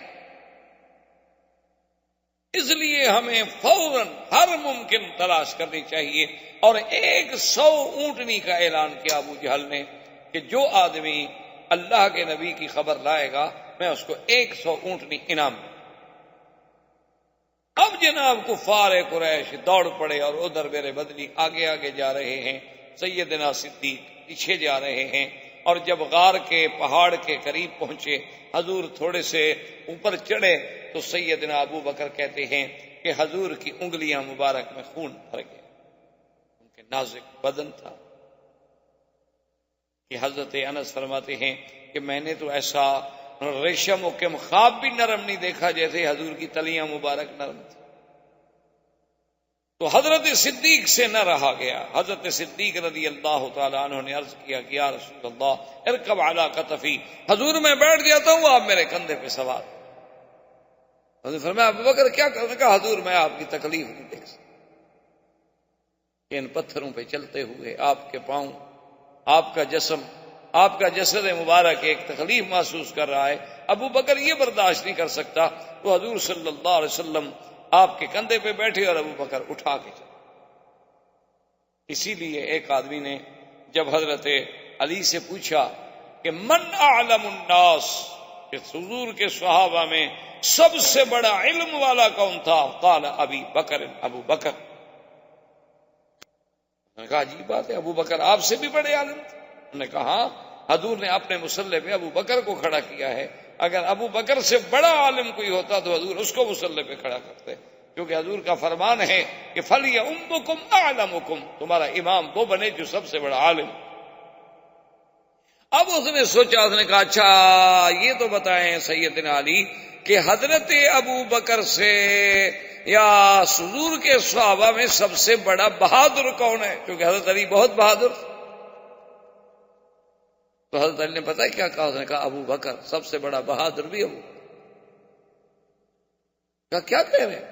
اس لیے ہمیں فوراً ہر ممکن تلاش کرنی چاہیے. اور 100 اونٹنی کا اعلان کیا ابو جہل نے کہ جو آدمی اللہ کے نبی کی خبر لائے گا میں اس کو 100 اونٹنی انعام دوں. اب جناب کفار قریش دوڑ پڑے اور ادھر میرے بدلی آگے آگے جا رہے ہیں، سیدنا صدیق پیچھے جا رہے ہیں. اور جب غار کے پہاڑ کے قریب پہنچے، حضور تھوڑے سے اوپر چڑھے تو سیدنا ابو بکر کہتے ہیں کہ حضور کی انگلیاں مبارک میں خون بھر گیا. ان کے نازک بدن تھا کہ حضرت انس فرماتے ہیں کہ میں نے تو ایسا ریشم و کم خواب بھی نرم نہیں دیکھا جیسے حضور کی تلیاں مبارک نرم تھی. تو حضرت صدیق سے نہ رہا گیا. حضرت صدیق رضی اللہ تعالیٰ عنہ نے عرض کیا کہ یا رسول اللہ ارکب علی کتفی، حضور میں بیٹھ جاتا ہوں آپ میرے کندھے پہ سوار. حضور فرمایا ابو بکر کیا کرنے کا؟ حضور میں آپ کی تکلیف نہیں دیکھ سکتا، ان پتھروں پہ چلتے ہوئے آپ کے پاؤں، آپ کا جسم، آپ کا جسد مبارک ایک تکلیف محسوس کر رہا ہے. ابو بکر یہ برداشت نہیں کر سکتا. تو حضور صلی اللہ علیہ وسلم آپ کے کندھے پہ بیٹھے اور ابو بکر اٹھا کے چلے. اسی لیے ایک آدمی نے جب حضرت علی سے پوچھا کہ من اعلم الناس، کہ حضور کے صحابہ میں سب سے بڑا علم والا کون تھا؟ قال ابی بکر، ابو بکر. میں نے کہا عجیب بات ہے، ابو بکر آپ سے بھی بڑے عالم تھے؟ انہوں نے کہا ہاں، حضور نے اپنے مصلی پہ ابو بکر کو کھڑا کیا ہے. اگر ابو بکر سے بڑا عالم کوئی ہوتا تو حضور اس کو مصلی پہ کھڑا کرتے، کیونکہ حضور کا فرمان ہے کہ فَلْيَؤُمُّكُمْ أَعْلَمُكُمْ، تمہارا امام وہ بنے جو سب سے بڑا عالم. اب اس نے سوچا، اس نے کہا اچھا یہ تو بتائیں سیدنا علی کہ حضرت ابو بکر سے یا حضور کے صحابہ میں سب سے بڑا بہادر کون ہے؟ کیونکہ حضرت علی بہت بہادر. تو حضرت علی نے پتہ ہے کیا کہا؟ اس نے کہا ابو بکر سب سے بڑا بہادر بھی ابو. کہا کیا کہہ رہے ہیں؟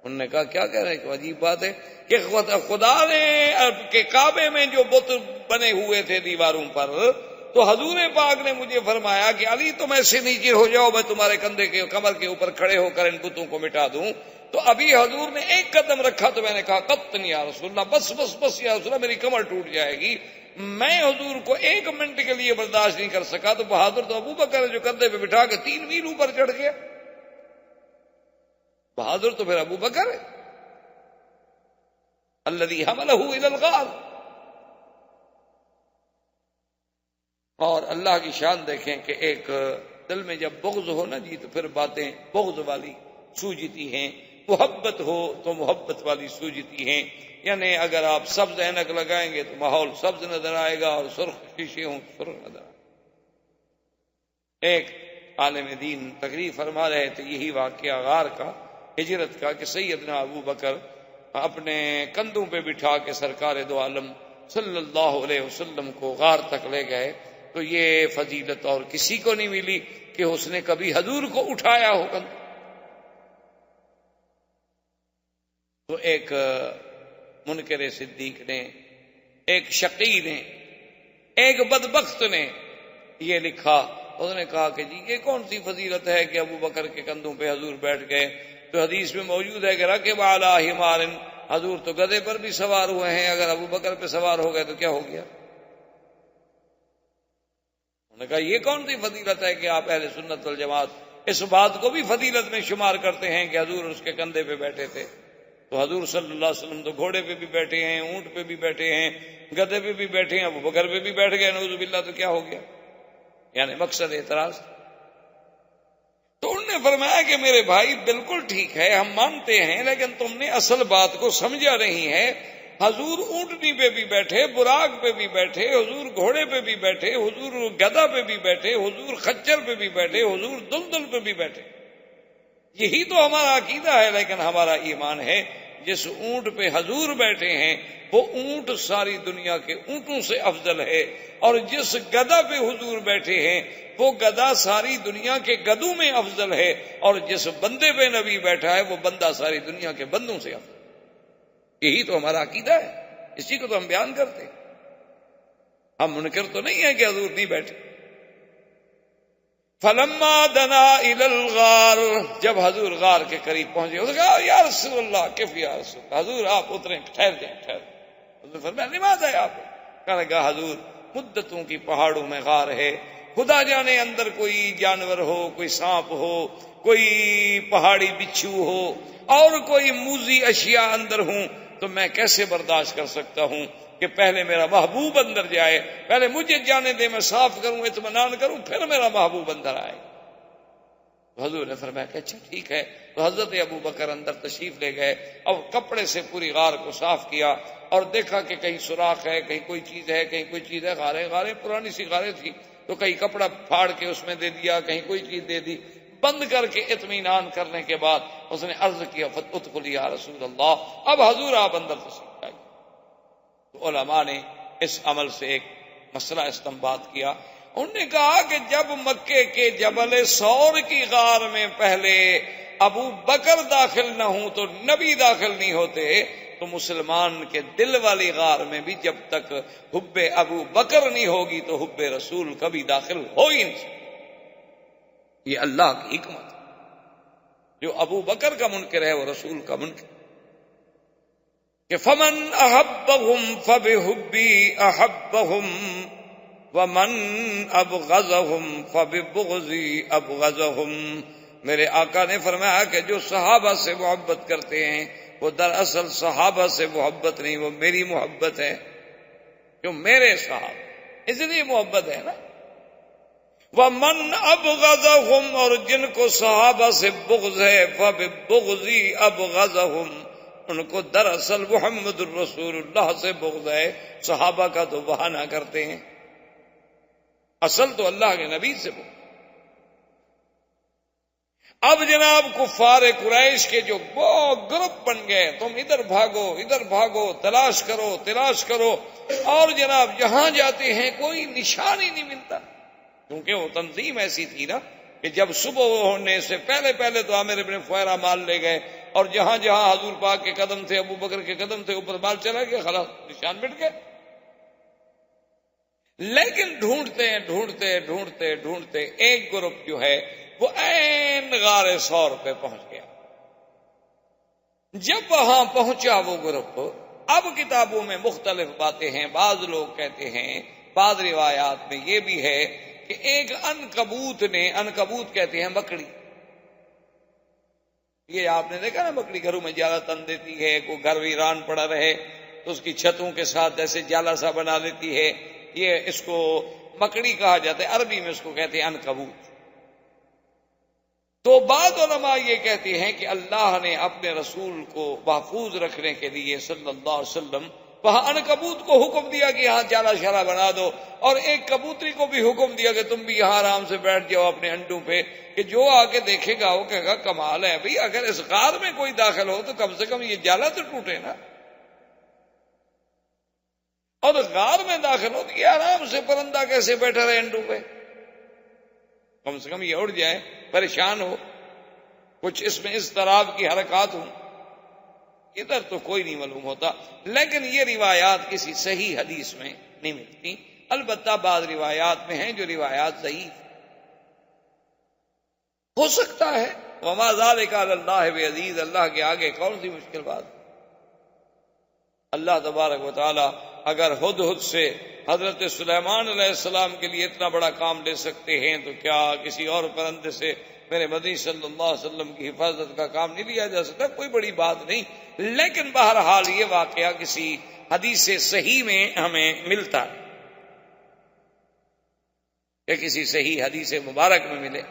انہوں نے کہا کیا کہہ رہے ہیں؟ کہ عجیب بات ہے کہ خدا نے کہ کعبے میں جو بت بنے ہوئے تھے دیواروں پر، تو حضور پاک نے مجھے فرمایا کہ علی تم ایسے نیچے ہو جاؤ، میں تمہارے کندھے کے کمر کے اوپر کھڑے ہو کر ان بتوں کو مٹا دوں. تو ابھی حضور نے ایک قدم رکھا تو میں نے کہا قطن یا رسول اللہ، بس بس بس یا رسول اللہ، میری کمر ٹوٹ جائے گی. میں حضور کو 1 منٹ کے لیے برداشت نہیں کر سکا. تو بہادر تو ابو بکر ہے جو کندھے پہ بٹھا کے 3 میل اوپر چڑھ گیا. بہادر تو پھر ابو بکر ہے الذی حملہ الی الغار. اور اللہ کی شان دیکھیں کہ ایک دل میں جب بغض ہو نا جی تو پھر باتیں بغض والی سوجتی ہیں، محبت ہو تو محبت والی سوجتی ہیں. یعنی اگر آپ سبز اینک لگائیں گے تو ماحول سبز نظر آئے گا، اور سرخ شیشے ہوں سرخ نظر آئے گا. ایک عالم دین تقریر فرما رہے تھے یہی واقعہ غار کا، ہجرت کا، کہ سیدنا ابو بکر اپنے کندھوں پہ بٹھا کے سرکار دو عالم صلی اللہ علیہ وسلم کو غار تک لے گئے. تو یہ فضیلت اور کسی کو نہیں ملی کہ اس نے کبھی حضور کو اٹھایا ہو کندھوں. تو ایک منکر صدیق نے، ایک شقی نے، ایک بدبخت نے یہ لکھا. اس نے کہا کہ جی یہ کون سی فضیلت ہے کہ ابو بکر کے کندھوں پہ حضور بیٹھ گئے؟ تو حدیث میں موجود ہے کہ رکب علی حمار، حضور تو گدھے پر بھی سوار ہوئے ہیں، اگر ابو بکر پہ سوار ہو گئے تو کیا ہو گیا؟ انہوں نے کہا یہ کون سی فضیلت ہے کہ آپ اہل سنت والجماعت اس بات کو بھی فضیلت میں شمار کرتے ہیں کہ حضور اس کے کندھے پہ بیٹھے تھے؟ تو حضور صلی اللہ علیہ وسلم تو گھوڑے پہ بھی بیٹھے ہیں، اونٹ پہ بھی بیٹھے ہیں، گدھے پہ بھی بیٹھے ہیں، ابو بکر پہ بھی بیٹھ گئے، نعوذ باللہ. تو کیا ہو گیا؟ یعنی مقصد اعتراض. تو انہوں نے فرمایا کہ میرے بھائی بالکل ٹھیک ہے، ہم مانتے ہیں، لیکن تم نے اصل بات کو سمجھا نہیں ہے. حضور اونٹنی پہ بھی بیٹھے، براق پہ بھی بیٹھے، حضور گھوڑے پہ بھی بیٹھے، حضور گدھا پہ بھی بیٹھے، حضور خچر پہ بھی بیٹھے، حضور دلدل پہ بھی بیٹھے. یہی تو ہمارا عقیدہ ہے. لیکن ہمارا ایمان ہے جس اونٹ پہ حضور بیٹھے ہیں وہ اونٹ ساری دنیا کے اونٹوں سے افضل ہے، اور جس گدھا پہ حضور بیٹھے ہیں وہ گدھا ساری دنیا کے گدھوں میں افضل ہے، اور جس بندے پہ نبی بیٹھا ہے وہ بندہ ساری دنیا کے بندوں سے افضل. یہی تو ہمارا عقیدہ ہے، اسی کو تو ہم بیان کرتے ہیں. ہم منکر تو نہیں ہیں کہ حضور نہیں بیٹھے. فلما دنا الى الغار، جب حضور غار کے قریب پہنچے، اس نے کہا یا رسول اللہ کیف یا رسول اللہ، حضور آپ اتریں، ٹھہر جائیں ٹھہر. حضور فرمایا نماز ہے آپ. کہنے لگا حضور مدتوں کی پہاڑوں میں غار ہے، خدا جانے اندر کوئی جانور ہو، کوئی سانپ ہو، کوئی پہاڑی بچھو ہو اور کوئی موذی اشیاء اندر ہوں، تو میں کیسے برداشت کر سکتا ہوں کہ پہلے میرا محبوب اندر جائے، پہلے مجھے جانے دے، میں صاف کروں، اطمینان کروں، پھر میرا محبوب اندر آئے. تو حضور نے فرمایا کہ اچھا ٹھیک ہے. تو حضرت ابو بکر اندر تشریف لے گئے اور کپڑے سے پوری غار کو صاف کیا اور دیکھا کہ کہیں سوراخ ہے، کہیں کوئی چیز ہے، کہیں کوئی چیز ہے. غاریں پرانی سی غاریں تھی، تو کہیں کپڑا پھاڑ کے اس میں دے دیا، کہیں کوئی چیز دے دی. بند کر کے اطمینان کرنے کے بعد اس نے عرض کیا ادخل یا رسول اللہ، اب حضور آپ اندر تشریف لائیے. تو علماء نے اس عمل سے ایک مسئلہ استنباط کیا. انہوں نے کہا کہ جب مکے کے جبل ثور کی غار میں پہلے ابو بکر داخل نہ ہوں تو نبی داخل نہیں ہوتے، تو مسلمان کے دل والی غار میں بھی جب تک حب ابو بکر نہیں ہوگی تو حب رسول کبھی داخل ہو ہی نہیں. یہ اللہ کی حکمت. جو ابو بکر کا منکر ہے وہ رسول کا منکر. کہ فمن احبهم فبحبی احبهم ومن ابغضهم فببغضی ابغضهم. میرے آقا نے فرمایا کہ جو صحابہ سے محبت کرتے ہیں وہ دراصل صحابہ سے محبت نہیں، وہ میری محبت ہے، جو میرے صحابہ، اس لیے محبت ہے نا. ومن ابغضهم، اور جن کو صحابہ سے بغض ہے، فببغضی ابغضهم، ان کو دراصل محمد الرسول اللہ سے بغض ہے. صحابہ کا تو بہانہ کرتے ہیں، اصل تو اللہ کے نبی سے بغض. اب جناب کفار قریش کے جو وہ گروپ بن گئے، تم ادھر بھاگو، تلاش کرو، اور جناب جہاں جاتے ہیں کوئی نشان ہی نہیں ملتا. کیونکہ وہ تنظیم ایسی تھی نا کہ جب صبح ہونے سے پہلے تو عامر ابن فہرہ مال لے گئے، اور جہاں حضور پاک کے قدم تھے، ابو بکر کے قدم تھے، اوپر مال چلا گیا، خلاص نشان مٹ گئے. لیکن ڈھونڈتے ایک گروپ جو ہے وہ عین غار ثور پہ پہنچ گیا. جب وہاں پہنچا وہ گروپ، اب کتابوں میں مختلف باتیں ہیں. بعض لوگ کہتے ہیں، بعض روایات میں یہ بھی ہے کہ ایک عنکبوت کہتے ہیں مکڑی. یہ آپ نے دیکھا نا، مکڑی گھروں میں جالا تن دیتی ہے، کوئی گھر ویران پڑا رہے تو اس کی چھتوں کے ساتھ ایسے جالا سا بنا لیتی ہے. یہ اس کو مکڑی کہا جاتا ہے، عربی میں اس کو کہتے ہیں عنکبوت. تو بعض علماء یہ کہتے ہیں کہ اللہ نے اپنے رسول کو محفوظ رکھنے کے لیے صلی اللہ علیہ وسلم وہاں عنکبوت کو حکم دیا کہ یہاں جالا شالا بنا دو، اور ایک کبوتری کو بھی حکم دیا کہ تم بھی یہاں آرام سے بیٹھ جاؤ اپنے انڈوں پہ، کہ جو آ کے دیکھے گا وہ کہے گا کمال ہے بھئی، اگر اس غار میں کوئی داخل ہو تو کم سے کم یہ جالا تو ٹوٹے نا. اور غار میں داخل ہو تو یہ آرام سے پرندہ کیسے بیٹھا رہے انڈوں پہ، کم سے کم یہ اڑ جائے، پریشان ہو، کچھ اس میں اضطراب کی حرکات ہوں. ادھر تو کوئی نہیں معلوم ہوتا. لیکن یہ روایات کسی صحیح حدیث میں نہیں ملتی. البتہ بعض روایات میں ہیں جو روایات ضعیف ہو سکتا ہے. وما ذلک علی اللہ بعزیز، اللہ کے آگے کون سی مشکل بات. اللہ تبارک و تعالی اگر ہدہد سے حضرت سلیمان علیہ السلام کے لیے اتنا بڑا کام لے سکتے ہیں تو کیا کسی اور پرندے سے میرے مدنی صلی اللہ علیہ وسلم کی حفاظت کا کام نہیں لیا جا سکتا؟ کوئی بڑی بات نہیں. لیکن بہرحال یہ واقعہ کسی حدیث صحیح میں ہمیں ملتا ہے کہ کسی صحیح حدیث مبارک میں ملے.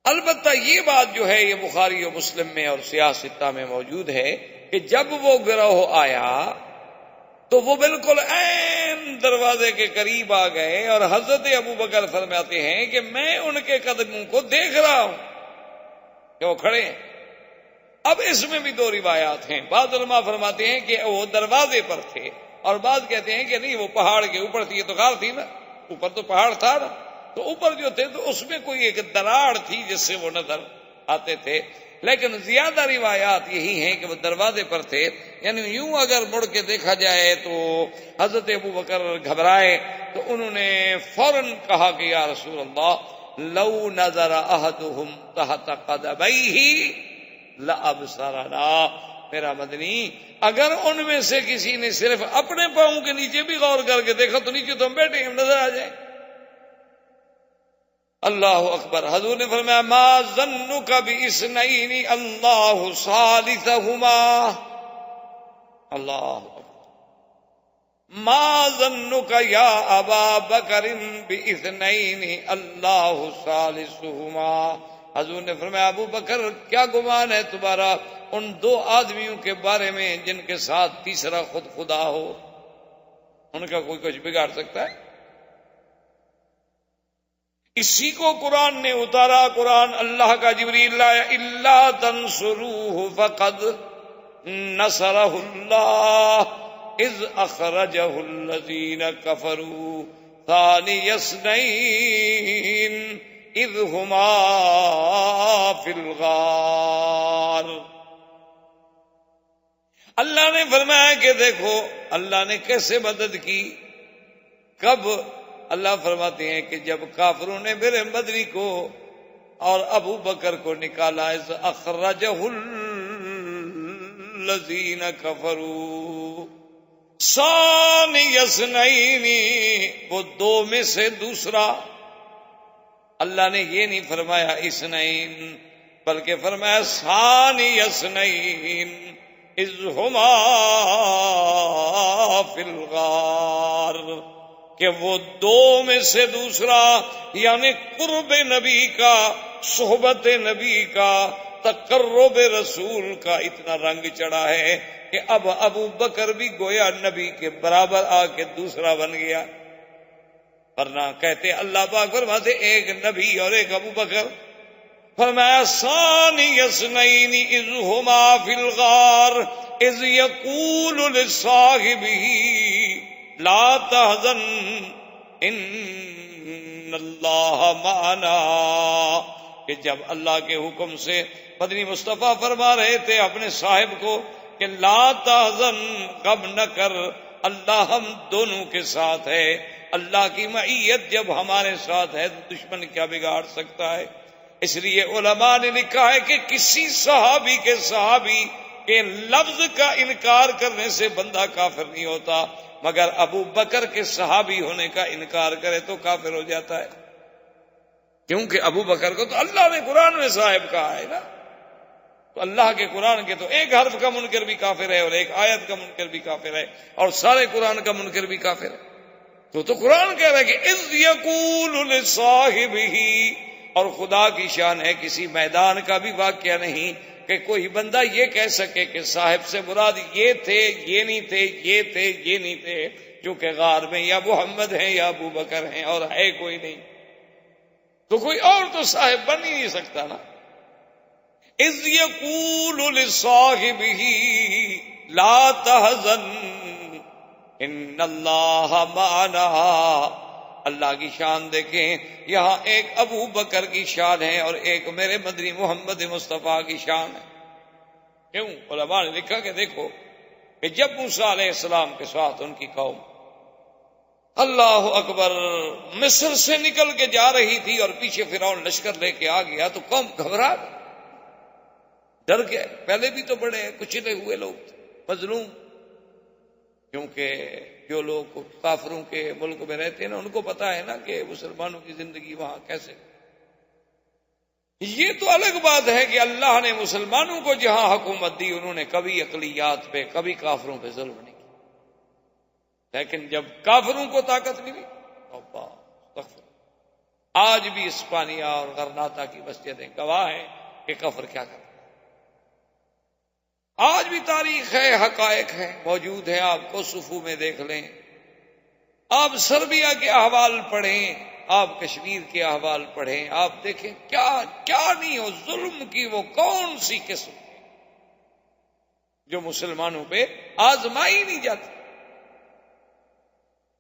البتہ یہ بات جو ہے یہ بخاری و مسلم میں اور سیاہ ستہ میں موجود ہے کہ جب وہ گروہ آیا تو وہ بالکل عین دروازے کے قریب آ گئے، اور حضرت ابو بکر فرماتے ہیں کہ میں ان کے قدموں کو دیکھ رہا ہوں کہ وہ کھڑے ہیں. اب اس میں بھی دو روایات ہیں. بعض علماء فرماتے ہیں کہ وہ دروازے پر تھے، اور بعض کہتے ہیں کہ نہیں وہ پہاڑ کے اوپر تھی. یہ تو غار تھی نا، اوپر تو پہاڑ تھا نا، تو اوپر جو تھے تو اس میں کوئی ایک دراڑ تھی جس سے وہ نظر آتے تھے. لیکن زیادہ روایات یہی ہیں کہ وہ دروازے پر تھے. یعنی یوں اگر مڑ کے دیکھا جائے تو حضرت ابو بکر گھبرائے تو انہوں نے فوراً کہا کہ یا رسول اللہ لو نظر احدهم تحت قدمیہ لابصرنا، میرا مدنی اگر ان میں سے کسی نے صرف اپنے پاؤں کے نیچے بھی غور کر کے دیکھا تو نیچے تو ہم بیٹھے ہم نظر آ جائیں۔ اللہ اکبر۔ حضور نے فرمایا ما ظنک باثنین اللہ ثالثہما، اللہ اکبر، ما ظنک یا ابا بکر باثنین اللہ ثالثہما۔ حضور نے فرمایا ابو بکر کیا گمان ہے تمہارا ان دو آدمیوں کے بارے میں جن کے ساتھ تیسرا خود خدا ہو؟ ان کا کوئی کچھ بگاڑ سکتا ہے؟ اسی کو قرآن نے اتارا۔ قرآن اللہ کا جبریل لایا الا تنصروہ فقد نصرہ اللہ اذ اخرجہ الذین کفروا ثانی اثنین اذ ہما فی الغار۔ اللہ نے فرمایا کہ دیکھو اللہ نے کیسے مدد کی۔ کب؟ اللہ فرماتے ہیں کہ جب کافروں نے میرے مدنی کو اور ابو بکر کو نکالا، اذ اخرجہ الذین کفروا ثانی اثنین، وہ دو میں سے دوسرا۔ اللہ نے یہ نہیں فرمایا اثنین بلکہ فرمایا ثانی اثنین اذ ہما فی الغار، کہ وہ دو میں سے دوسرا، یعنی قرب نبی کا، صحبت نبی کا، تقرب رسول کا اتنا رنگ چڑھا ہے کہ اب ابو بکر بھی گویا نبی کے برابر آ کے دوسرا بن گیا۔ ورنہ کہتے اللہ پاک فرماتے ایک نبی اور ایک ابو بکر۔ فرمایا ثانی اثنین اذ ہما فی الغار اذ یقول لصاحبہ لا تحزن ان اللہ معنا، کہ جب اللہ کے حکم سے مدنی مصطفیٰ فرما رہے تھے اپنے صاحب کو کہ لا تحزن، غم نہ کر، اللہ ہم دونوں کے ساتھ ہے۔ اللہ کی معیت جب ہمارے ساتھ ہے تو دشمن کیا بگاڑ سکتا ہے؟ اس لیے علماء نے لکھا ہے کہ کسی صحابی کے لفظ کا انکار کرنے سے بندہ کافر نہیں ہوتا، مگر ابو بکر کے صحابی ہونے کا انکار کرے تو کافر ہو جاتا ہے، کیونکہ ابو بکر کو تو اللہ نے قرآن میں صاحب کہا ہے نا۔ تو اللہ کے قرآن کے تو ایک حرف کا منکر بھی کافر ہے اور ایک آیت کا منکر بھی کافر ہے اور سارے قرآن کا منکر بھی کافر ہے۔ تو قرآن کہہ رہا ہے کہ اذ یقول لصاحبہ، اور خدا کی شان ہے کسی میدان کا بھی واقعہ نہیں کہ کوئی بندہ یہ کہہ سکے کہ صاحب سے مراد یہ تھے، یہ نہیں تھے، یہ تھے، یہ نہیں تھے، کیونکہ غار میں یا محمد ہیں یا ابو بکر ہیں اور ہے کوئی نہیں، تو کوئی اور تو صاحب بن ہی نہیں سکتا نا۔ اذ یقول لصاحبہ لا تحزن ان اللہ معنا۔ اللہ کی شان دیکھیں، یہاں ایک ابو بکر کی شان ہے اور ایک میرے مدنی محمد مصطفیٰ کی شان ہے۔ کیوں؟ علماء نے لکھا کہ دیکھو کہ جب موسیٰ علیہ السلام کے ساتھ ان کی قوم اللہ اکبر مصر سے نکل کے جا رہی تھی اور پیچھے فرعون لشکر لے کے آ گیا تو قوم گھبرا گئی، ڈر گئے۔ پہلے بھی تو بڑے کچلے ہوئے لوگ تھے، مظلوم، کیونکہ جو لوگ کافروں کے ملک میں رہتے ہیں نا ان کو پتا ہے نا کہ مسلمانوں کی زندگی وہاں کیسے۔ یہ تو الگ بات ہے کہ اللہ نے مسلمانوں کو جہاں حکومت دی انہوں نے کبھی اقلیات پہ کبھی کافروں پہ ظلم نہیں کیا، لیکن جب کافروں کو طاقت ملی آج بھی اسپانیہ اور غرناطہ کی مسجدیں گواہ ہیں کہ کفر کیا کرتا ہے۔ آج بھی تاریخ ہے، حقائق ہیں، موجود ہیں، آپ کو صفو میں دیکھ لیں، آپ سربیا کے احوال پڑھیں، آپ کشمیر کے احوال پڑھیں، آپ دیکھیں کیا کیا نہیں ہو، ظلم کی وہ کون سی قسم جو مسلمانوں پہ آزمائی نہیں جاتی،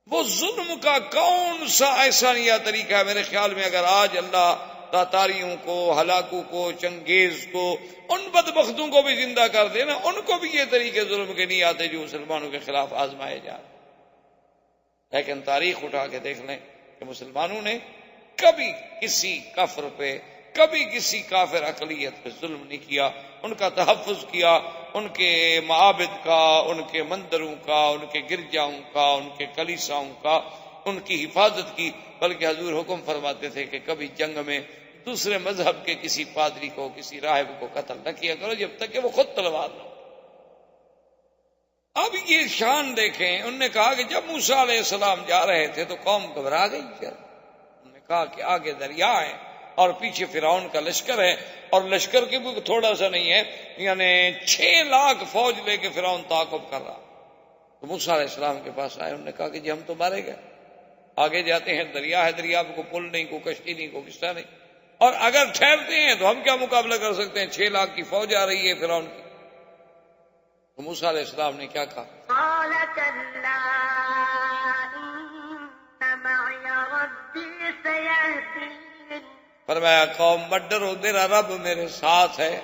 وہ ظلم کا کون سا ایسا نیا طریقہ ہے۔ میرے خیال میں اگر آج اللہ تاتاریوں کو، ہلاکو کو، چنگیز کو، ان بدبختوں کو بھی زندہ کر دینا، ان کو بھی یہ طریقے ظلم کے نہیں آتے جو مسلمانوں کے خلاف آزمائے جا رہے۔ لیکن تاریخ اٹھا کے دیکھ لیں کہ مسلمانوں نے کبھی کسی کافر پہ، کبھی کسی کافر اقلیت پہ ظلم نہیں کیا، ان کا تحفظ کیا، ان کے معابد کا، ان کے مندروں کا، ان کے گرجاؤں کا، ان کے کلیساؤں کا ان کی حفاظت کی۔ بلکہ حضور حکم فرماتے تھے کہ کبھی جنگ میں دوسرے مذہب کے کسی پادری کو، کسی راہب کو قتل نہ کیا کرو جب تک کہ وہ خود تلوار نہ۔ اب یہ شان دیکھیں، انہوں نے کہا کہ جب موسیٰ علیہ السلام جا رہے تھے تو قوم گھبرا گئی۔ انہوں نے کہا کہ آگے دریا ہے اور پیچھے فرعون کا لشکر ہے، اور لشکر کے بھی تھوڑا سا نہیں ہے، یعنی 6 لاکھ فوج لے کے فرعون تعاقب کر رہا۔ تو موسیٰ علیہ السلام کے پاس آئے، انہوں نے کہا کہ جی ہم تو مارے گئے، آگے جاتے ہیں دریا ہے، دریا پہ کوئی پل نہیں، کوئی کشتی نہیں، کوئی قصہ نہیں، اور اگر ٹھہرتے ہیں تو ہم کیا مقابلہ کر سکتے ہیں، 6 لاکھ کی فوج آ رہی ہے فرعون کی۔ تو موسیٰ علیہ السلام نے کیا کہا؟ قال كلا إن معي ربي سيهدين۔ فرمایا قوم مت ڈرو، میرا رب میرے ساتھ ہے،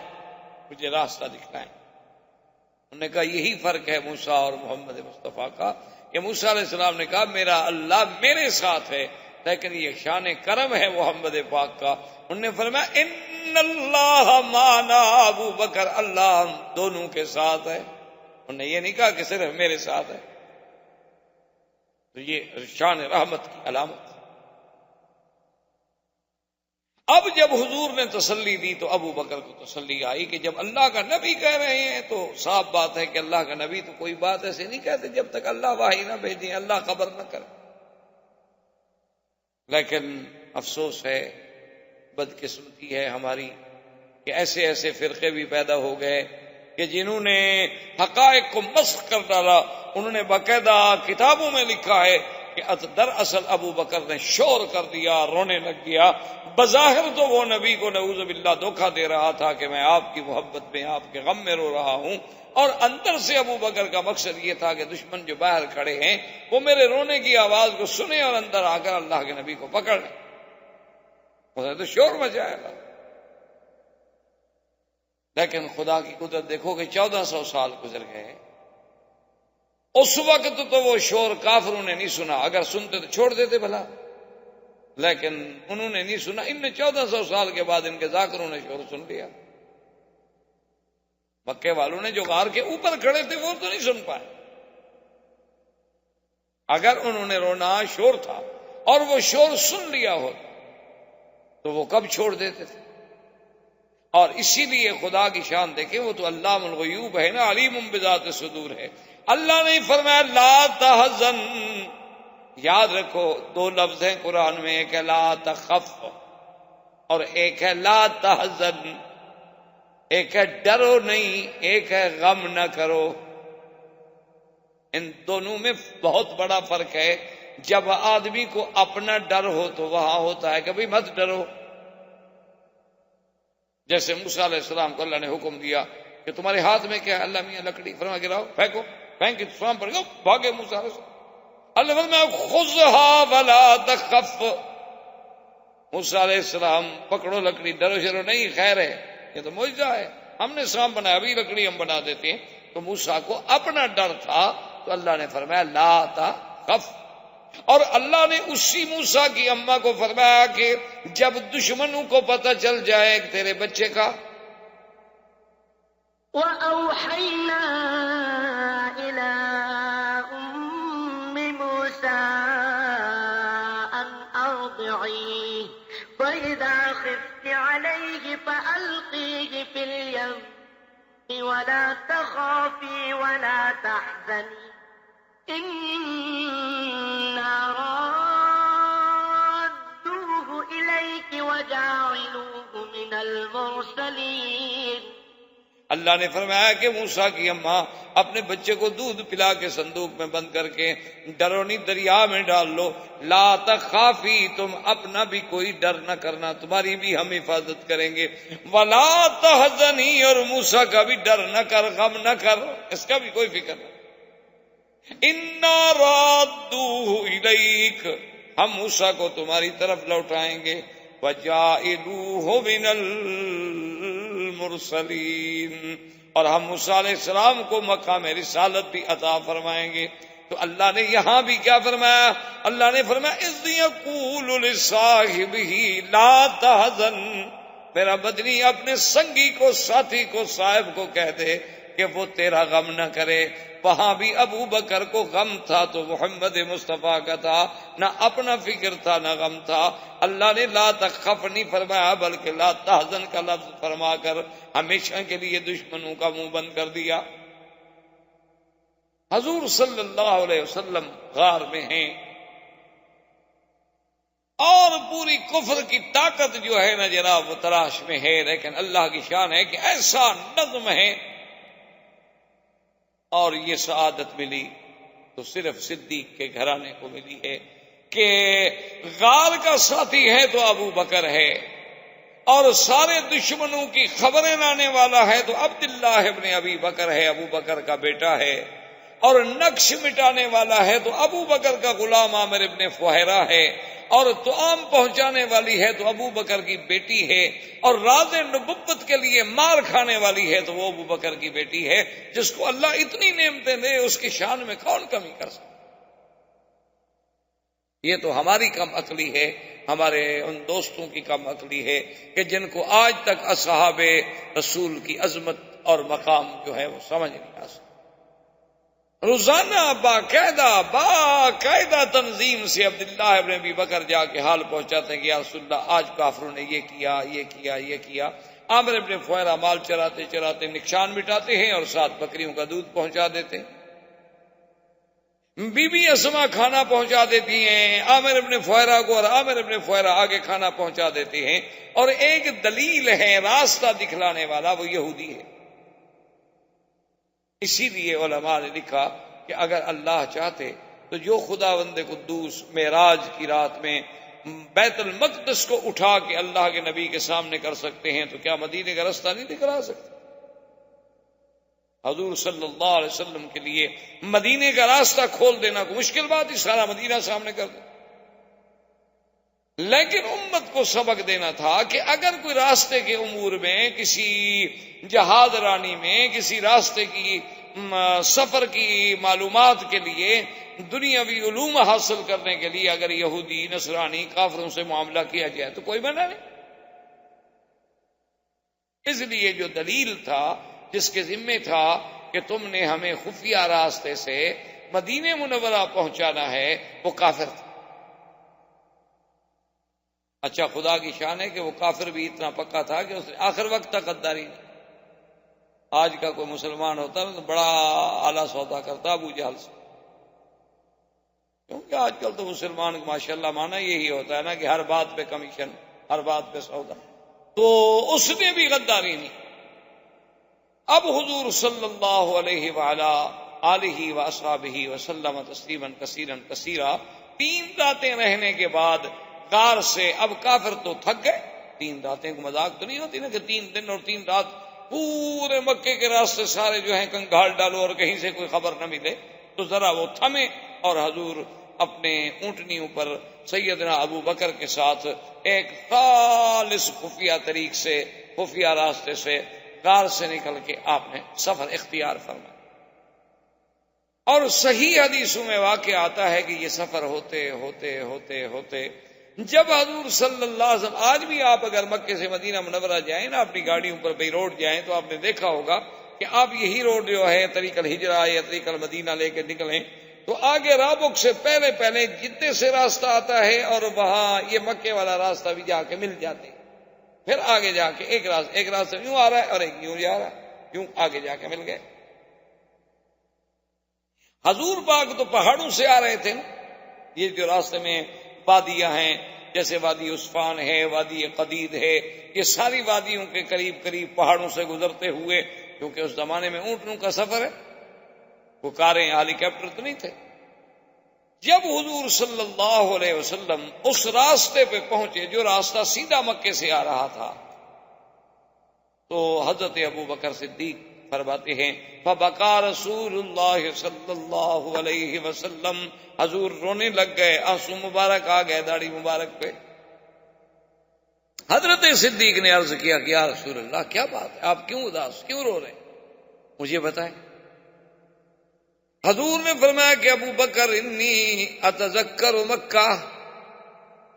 مجھے راستہ دکھلائیں۔ انہوں نے کہا یہی فرق ہے موسیٰ اور محمد مصطفیٰ کا، کہ موسیٰ علیہ السلام نے کہا میرا اللہ میرے ساتھ ہے، لیکن یہ شان کرم ہے محمد پاک کا۔ انہوں نے فرمایا ان اللہ معنا، ابو بکر اللہ ہم دونوں کے ساتھ ہے۔ انہوں نے یہ نہیں کہا کہ صرف میرے ساتھ ہے۔ تو یہ شان رحمت کی علامت۔ اب جب حضور نے تسلی دی تو ابو بکر کو تسلی آئی کہ جب اللہ کا نبی کہہ رہے ہیں تو صاف بات ہے کہ اللہ کا نبی تو کوئی بات ایسے نہیں کہتے جب تک اللہ وحی نہ بھیجیں، اللہ خبر نہ کرے۔ لیکن افسوس ہے، بدقسمتی ہے ہماری کہ ایسے ایسے فرقے بھی پیدا ہو گئے کہ جنہوں نے حقائق کو مسخ کر ڈالا۔ انہوں نے باقاعدہ کتابوں میں لکھا ہے کہ دراصل ابو بکر نے شور کر دیا، رونے لگ گیا۔ بظاہر تو وہ نبی کو نعوذ باللہ دھوکہ دے رہا تھا کہ میں آپ کی محبت میں، آپ کے غم میں رو رہا ہوں، اور اندر سے ابو بکر کا مقصد یہ تھا کہ دشمن جو باہر کھڑے ہیں وہ میرے رونے کی آواز کو سنیں اور اندر آ کر اللہ کے نبی کو پکڑ لیں۔ انہوں نے تو شور مچایا تھا۔ لیکن خدا کی قدرت دیکھو کہ 1400 سال گزر گئے، اس وقت تو وہ شور کافروں نے نہیں سنا، اگر سنتے تو چھوڑ دیتے بھلا، لیکن انہوں نے نہیں سنا۔ ان نے 1400 سال کے بعد ان کے ذاکروں نے شور سن لیا۔ مکے والوں نے جو غار کے اوپر کھڑے تھے وہ تو نہیں سن پائے۔ اگر انہوں نے رونا شور تھا اور وہ شور سن لیا ہوتا تو وہ کب چھوڑ دیتے تھے۔ اور اسی لیے خدا کی شان دیکھیں، وہ تو علام الغیوب ہے نا، علیم بذات صدور ہے۔ اللہ نے فرمایا لا تحزن، یاد رکھو 2 لفظ ہیں قرآن میں، ایک ہے لا تخف اور ایک ہے لا تحزن، ایک ہے ڈرو نہیں، ایک ہے غم نہ کرو۔ ان دونوں میں بہت بڑا فرق ہے۔ جب آدمی کو اپنا ڈر ہو تو وہاں ہوتا ہے کہ بھئی مت ڈرو، جیسے موسیٰ علیہ السلام کو اللہ نے حکم دیا کہ تمہارے ہاتھ میں کیا ہے؟ اللہ میاں لکڑی، فرما گراؤ، پھینکو، پھینک کے سام پر گاؤ، بھاگے موسیٰ علیہ السلام۔ اللہ فرمایا خذھا ولا تخف، موسیٰ علیہ السلام پکڑو لکڑی، ڈرو شرو نہیں، خیر ہے، یہ تو معجزہ ہے، ہم نے سام بنایا، ابھی لکڑی ہم بنا دیتے ہیں۔ تو موسیٰ کو اپنا ڈر تھا تو اللہ نے فرمایا لا تخف۔ اور اللہ نے اسی موسیٰ کی اماں کو فرمایا کہ جب دشمنوں کو پتہ چل جائے تیرے بچے کا، وَأَوْحَيْنَا إِلَىٰ أُمِّ مُوسَىٰ أَنْ أَرْضِعِيهِ فَإِذَا خِفْتِ عَلَيْهِ فَأَلْقِيهِ فِي الْيَمِّ وَلَا تَخَافِي وَلَا تَحْزَنِي إِنَّا رَادُّوهُ إِلَيْكِ وَجَاعِلُوهُ مِنَ الْمُرْسَلِينَ۔ اللہ نے فرمایا کہ موسیٰ کی اماں اپنے بچے کو دودھ پلا کے صندوق میں بند کر کے ڈرو نہیں دریا میں ڈال لو، لا تخافی، تم اپنا بھی کوئی ڈر نہ کرنا، تمہاری بھی ہم حفاظت کریں گے، ولا تحزنی، اور موسیٰ کا بھی ڈر نہ کر، غم نہ کر، اس کا بھی کوئی فکر نہ۔ انا رادوہ الیک، ہم موسیٰ کو تمہاری طرف لوٹائیں گے، وَجَاعِلُوهُ مِنَ الْمُرْسَلِينَ، اور ہم موسیٰ علیہ السلام کو مقام رسالت بھی عطا فرمائیں گے۔ تو اللہ نے یہاں بھی کیا فرمایا؟ اللہ نے فرمایا اِذْ يَقُولُ لِصَاحِبِهِ لَا تَحْزَنْ، میرا بدنی اپنے سنگی کو، ساتھی کو، صاحب کو کہہ دے کہ وہ تیرا غم نہ کرے۔ وہاں بھی ابو بکر کو غم تھا تو محمد مصطفیٰ کا تھا، نہ اپنا فکر تھا نہ غم تھا۔ اللہ نے لا تخف نہیں فرمایا بلکہ لا تحزن کا لفظ فرما کر ہمیشہ کے لیے دشمنوں کا منہ بند کر دیا۔ حضور صلی اللہ علیہ وسلم غار میں ہیں اور پوری کفر کی طاقت جو ہے نا جناب وہ تلاش میں ہے، لیکن اللہ کی شان ہے کہ ایسا نظم ہے، اور یہ سعادت ملی تو صرف صدیق کے گھرانے کو ملی ہے کہ غار کا ساتھی ہے تو ابو بکر ہے، اور سارے دشمنوں کی خبریں لانے والا ہے تو عبداللہ ابن ابی بکر ہے، ابو بکر کا بیٹا ہے، اور نقش مٹانے والا ہے تو ابو بکر کا غلام عامر ابن فہیرہ ہے، اور طعام پہنچانے والی ہے تو ابو بکر کی بیٹی ہے، اور راز نبوت کے لیے مار کھانے والی ہے تو وہ ابو بکر کی بیٹی ہے، جس کو اللہ اتنی نعمتیں دے اس کی شان میں کون کمی کر سکتا؟ یہ تو ہماری کم عقلی ہے، ہمارے ان دوستوں کی کم عقلی ہے کہ جن کو آج تک اصحاب رسول کی عظمت اور مقام جو ہے وہ سمجھ نہیں آ سکتا۔ روزانہ باقاعدہ تنظیم سے عبداللہ ابن ابی بکر جا کے حال پہنچاتے ہیں کہ یا رسول اللہ آج کافروں نے یہ کیا یہ کیا یہ کیا۔ عامر ابن فہیرہ مال چراتے چراتے نقصان مٹاتے ہیں اور 7 بکریوں کا دودھ پہنچا دیتے ہیں۔ بی بی اسما کھانا پہنچا دیتی ہیں عامر ابن فہیرہ کو، اور عامر ابن فہیرہ آگے کھانا پہنچا دیتے ہیں، اور ایک دلیل ہے راستہ دکھلانے والا وہ یہودی ہے۔ اسی لیے علماء نے لکھا کہ اگر اللہ چاہتے تو جو خداوند قدوس معراج کی رات میں بیت المقدس کو اٹھا کے اللہ کے نبی کے سامنے کر سکتے ہیں تو کیا مدینے کا راستہ نہیں دکھلا سکتے؟ حضور صلی اللہ علیہ وسلم کے لیے مدینے کا راستہ کھول دینا کوئی مشکل بات ہی، سارا مدینہ سامنے کر دیں، لیکن امت کو سبق دینا تھا کہ اگر کوئی راستے کے امور میں، کسی جہاد رانی میں، کسی راستے کی سفر کی معلومات کے لیے، دنیاوی علوم حاصل کرنے کے لیے اگر یہودی نصرانی کافروں سے معاملہ کیا جائے تو کوئی منع نہیں۔ اس لیے جو دلیل تھا جس کے ذمہ تھا کہ تم نے ہمیں خفیہ راستے سے مدینہ منورہ پہنچانا ہے وہ کافر تھا۔ اچھا خدا کی شان ہے کہ وہ کافر بھی اتنا پکا تھا کہ اس نے آخر وقت تک غداری نہیں۔ آج کا کوئی مسلمان ہوتا ہے تو بڑا اعلیٰ سودا کرتا ابو جہل سے، کیونکہ آج کل تو مسلمان ماشاءاللہ مانا یہی ہوتا ہے نا کہ ہر بات پہ کمیشن، ہر بات پہ سودا، تو اس نے بھی غداری نہیں۔ اب حضور صلی اللہ علیہ وآلہ آلہ واصحابہ وسلم تسلیما کثیرا کثیرا 3 راتیں رہنے کے بعد غار سے اب کافر تو تھک گئے۔ 3 راتیں کو مذاق تو نہیں ہوتی نا کہ 3 دن اور 3 رات پورے مکے کے راستے سارے جو ہیں کنگھال ڈالو اور کہیں سے کوئی خبر نہ ملے، تو ذرا وہ تھمے اور حضور اپنے اونٹنیوں پر سیدنا ابو بکر کے ساتھ ایک خالص خفیہ طریق سے، خفیہ راستے سے غار سے نکل کے آپ نے سفر اختیار فرمایا۔ اور صحیح حدیثوں میں واقع آتا ہے کہ یہ سفر ہوتے ہوتے ہوتے ہوتے جب حضور صلی اللہ علیہ وسلم، آج بھی آپ اگر مکے سے مدینہ منورہ جائیں نا اپنی گاڑیوں پر بے روڈ جائیں تو آپ نے دیکھا ہوگا کہ آپ یہی روڈ جو ہے طریق الہجرہ یا طریق المدینہ لے کے نکلیں تو آگے رابق سے پہلے پہلے جدے سے راستہ آتا ہے اور وہاں یہ مکے والا راستہ بھی جا کے مل جاتے ہیں، پھر آگے جا کے ایک راستہ یوں آ رہا ہے اور ایک یوں جا رہا ہے، یوں آگے جا کے مل گئے۔ حضور پاک تو پہاڑوں سے آ رہے تھے نا، یہ جو راستے میں وادیاں ہیں جیسے وادی عثفان ہے، وادی قدید ہے، یہ ساری وادیوں کے قریب قریب پہاڑوں سے گزرتے ہوئے، کیونکہ اس زمانے میں اونٹوں کا سفر ہے، وہ کاریں ہیلی کاپٹر تو نہیں تھے۔ جب حضور صلی اللہ علیہ وسلم اس راستے پہ پہنچے جو راستہ سیدھا مکے سے آ رہا تھا، تو حضرت ابو بکر صدیق فرماتے ہیں فبکا رسول اللہ صلی اللہ علیہ وسلم، حضور رونے لگ گئے، آنسو مبارک آ گئے داڑھی مبارک پہ۔ حضرت صدیق نے عرض کیا کہ یا رسول اللہ کیا بات ہے، آپ کیوں اداس، کیوں رو رہے ہیں، مجھے بتائیں۔ حضور نے فرمایا کہ ابو بکر انی اتذکر مکہ،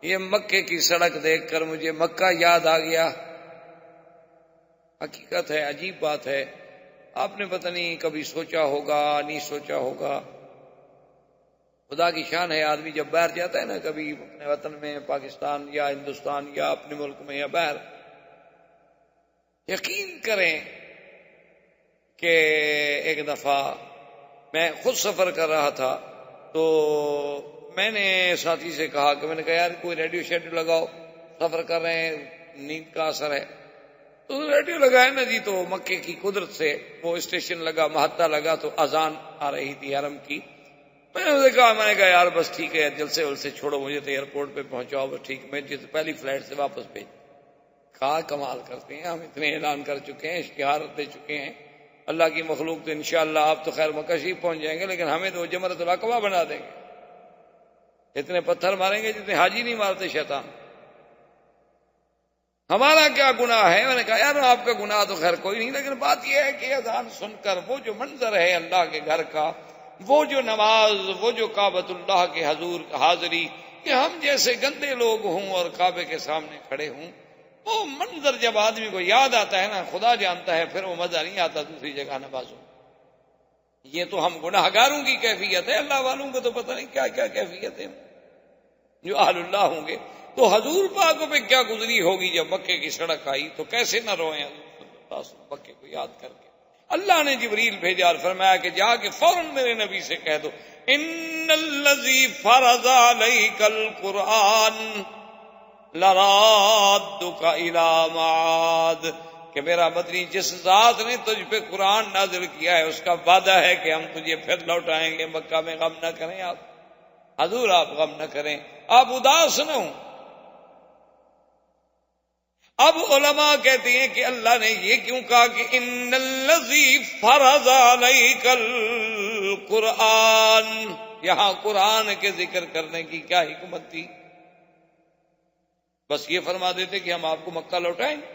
یہ مکے کی سڑک دیکھ کر مجھے مکہ یاد آ گیا۔ حقیقت ہے، عجیب بات ہے، آپ نے پتہ نہیں کبھی سوچا ہوگا نہیں سوچا ہوگا، خدا کی شان ہے، آدمی جب باہر جاتا ہے نا، کبھی اپنے وطن میں، پاکستان یا ہندوستان یا اپنے ملک میں یا باہر، یقین کریں کہ ایک دفعہ میں خود سفر کر رہا تھا تو میں نے ساتھی سے کہا کہ میں نے کہا یار کوئی ریڈیو شیڈیو لگاؤ، سفر کر رہے ہیں، نیند کا اثر ہے، تو ریڈیو لگایا نا جی، تو مکے کی قدرت سے وہ اسٹیشن لگا، محطہ لگا، تو اذان آ رہی تھی حرم کی۔ میں نے کہا یار بس ٹھیک ہے، جلسے ولسے چھوڑو، مجھے تو ایئرپورٹ پہ پہنچاؤ، بس ٹھیک، میں پہلی فلائٹ سے واپس بھیج۔ کہا کمال کرتے ہیں، ہم اتنے اعلان کر چکے ہیں، اشتہار دے چکے ہیں، اللہ کی مخلوق تو انشاءاللہ آپ تو خیر مکہ شریف پہنچ جائیں گے، لیکن ہمیں تو جمرۃ العقبہ بنا دیں گے، اتنے پتھر ماریں گے جتنے حاجی نہیں مارتے شیطان، ہمارا کیا گناہ ہے۔ میں نے کہا یار آپ کا گناہ تو خیر کوئی نہیں، لیکن بات یہ ہے کہ اذان سن کر وہ جو منظر ہے اللہ کے گھر کا، وہ جو نماز، وہ جو کعبۃ اللہ کے حضور حاضری، کہ ہم جیسے گندے لوگ ہوں اور کعبے کے سامنے کھڑے ہوں، وہ منظر جب آدمی کو یاد آتا ہے نا، خدا جانتا ہے پھر وہ مزہ نہیں آتا دوسری جگہ نمازوں۔ یہ تو ہم گناہ گاروں کی کیفیت ہے، اللہ والوں کو تو پتہ نہیں کیا کیا کیفیت ہے جو اہل اللہ ہوں گے۔ تو حضور پاک پہ کیا گزری ہوگی جب مکے کی سڑک آئی، تو کیسے نہ روئیں حضور صلی اللہ علیہ وسلم مکے کو یاد کر کے۔ اللہ نے جبریل بھیجا اور فرمایا کہ جا کے فوراً میرے نبی سے کہہ دو ان الذی فرض علیک القرآن لرادک الی معاد، کہ میرا مدنی جس ذات نے تجھ پہ قرآن نازل کیا ہے اس کا وعدہ ہے کہ ہم تجھے پھر لوٹائیں گے مکہ میں، غم نہ کریں آپ حضور، آپ غم نہ کریں، آپ اداس نہ ہوں۔ اب علماء کہتے ہیں کہ اللہ نے یہ کیوں کہا کہ ان الذی فرض علیک القرآن، یہاں قرآن کے ذکر کرنے کی کیا حکمت تھی؟ بس یہ فرما دیتے کہ ہم آپ کو مکہ لوٹائیں گے،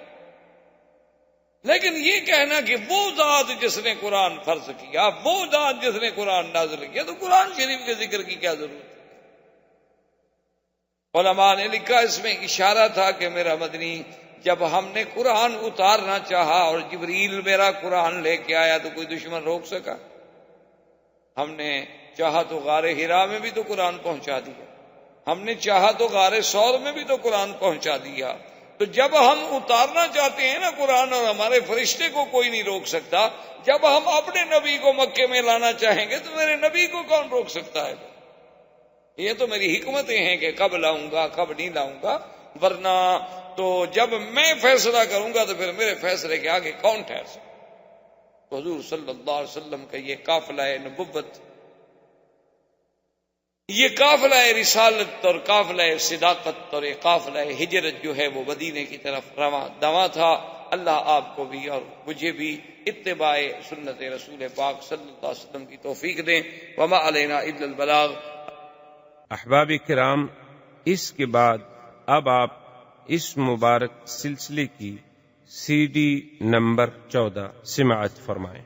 لیکن یہ کہنا کہ وہ ذات جس نے قرآن فرض کیا، وہ ذات جس نے قرآن نازل کیا، تو قرآن شریف کے ذکر کی کیا ضرورت ہے؟ علماء نے لکھا اس میں اشارہ تھا کہ میرا مدنی جب ہم نے قرآن اتارنا چاہا اور جبریل میرا قرآن لے کے آیا تو کوئی دشمن روک سکا؟ ہم نے چاہا تو غار حرا میں بھی تو قرآن پہنچا دیا، ہم نے چاہا تو غار ثور میں بھی تو قرآن پہنچا دیا۔ تو جب ہم اتارنا چاہتے ہیں نا قرآن، اور ہمارے فرشتے کو کوئی نہیں روک سکتا، جب ہم اپنے نبی کو مکے میں لانا چاہیں گے تو میرے نبی کو کون روک سکتا ہے؟ یہ تو میری حکمتیں ہیں کہ کب لاؤں گا کب نہیں لاؤں گا، ورنہ تو جب میں فیصلہ کروں گا تو پھر میرے فیصلے کے آگے کون ٹھہر سکتا؟ تو حضور صلی اللہ علیہ وسلم کا یہ قافلہ نبوت، یہ قافلہ رسالت اور قافلہ صداقت اور یہ قافلہ ہجرت جو ہے وہ مدینے کی طرف رواں دواں تھا۔ اللہ آپ کو بھی اور مجھے بھی اتباع سنت رسول پاک صلی اللہ علیہ وسلم کی توفیق دیں۔ وما علینا الا البلاغ۔ احباب کرام، اس کے بعد اب آپ اس مبارک سلسلے کی CD نمبر 14 سماعت فرمائیں۔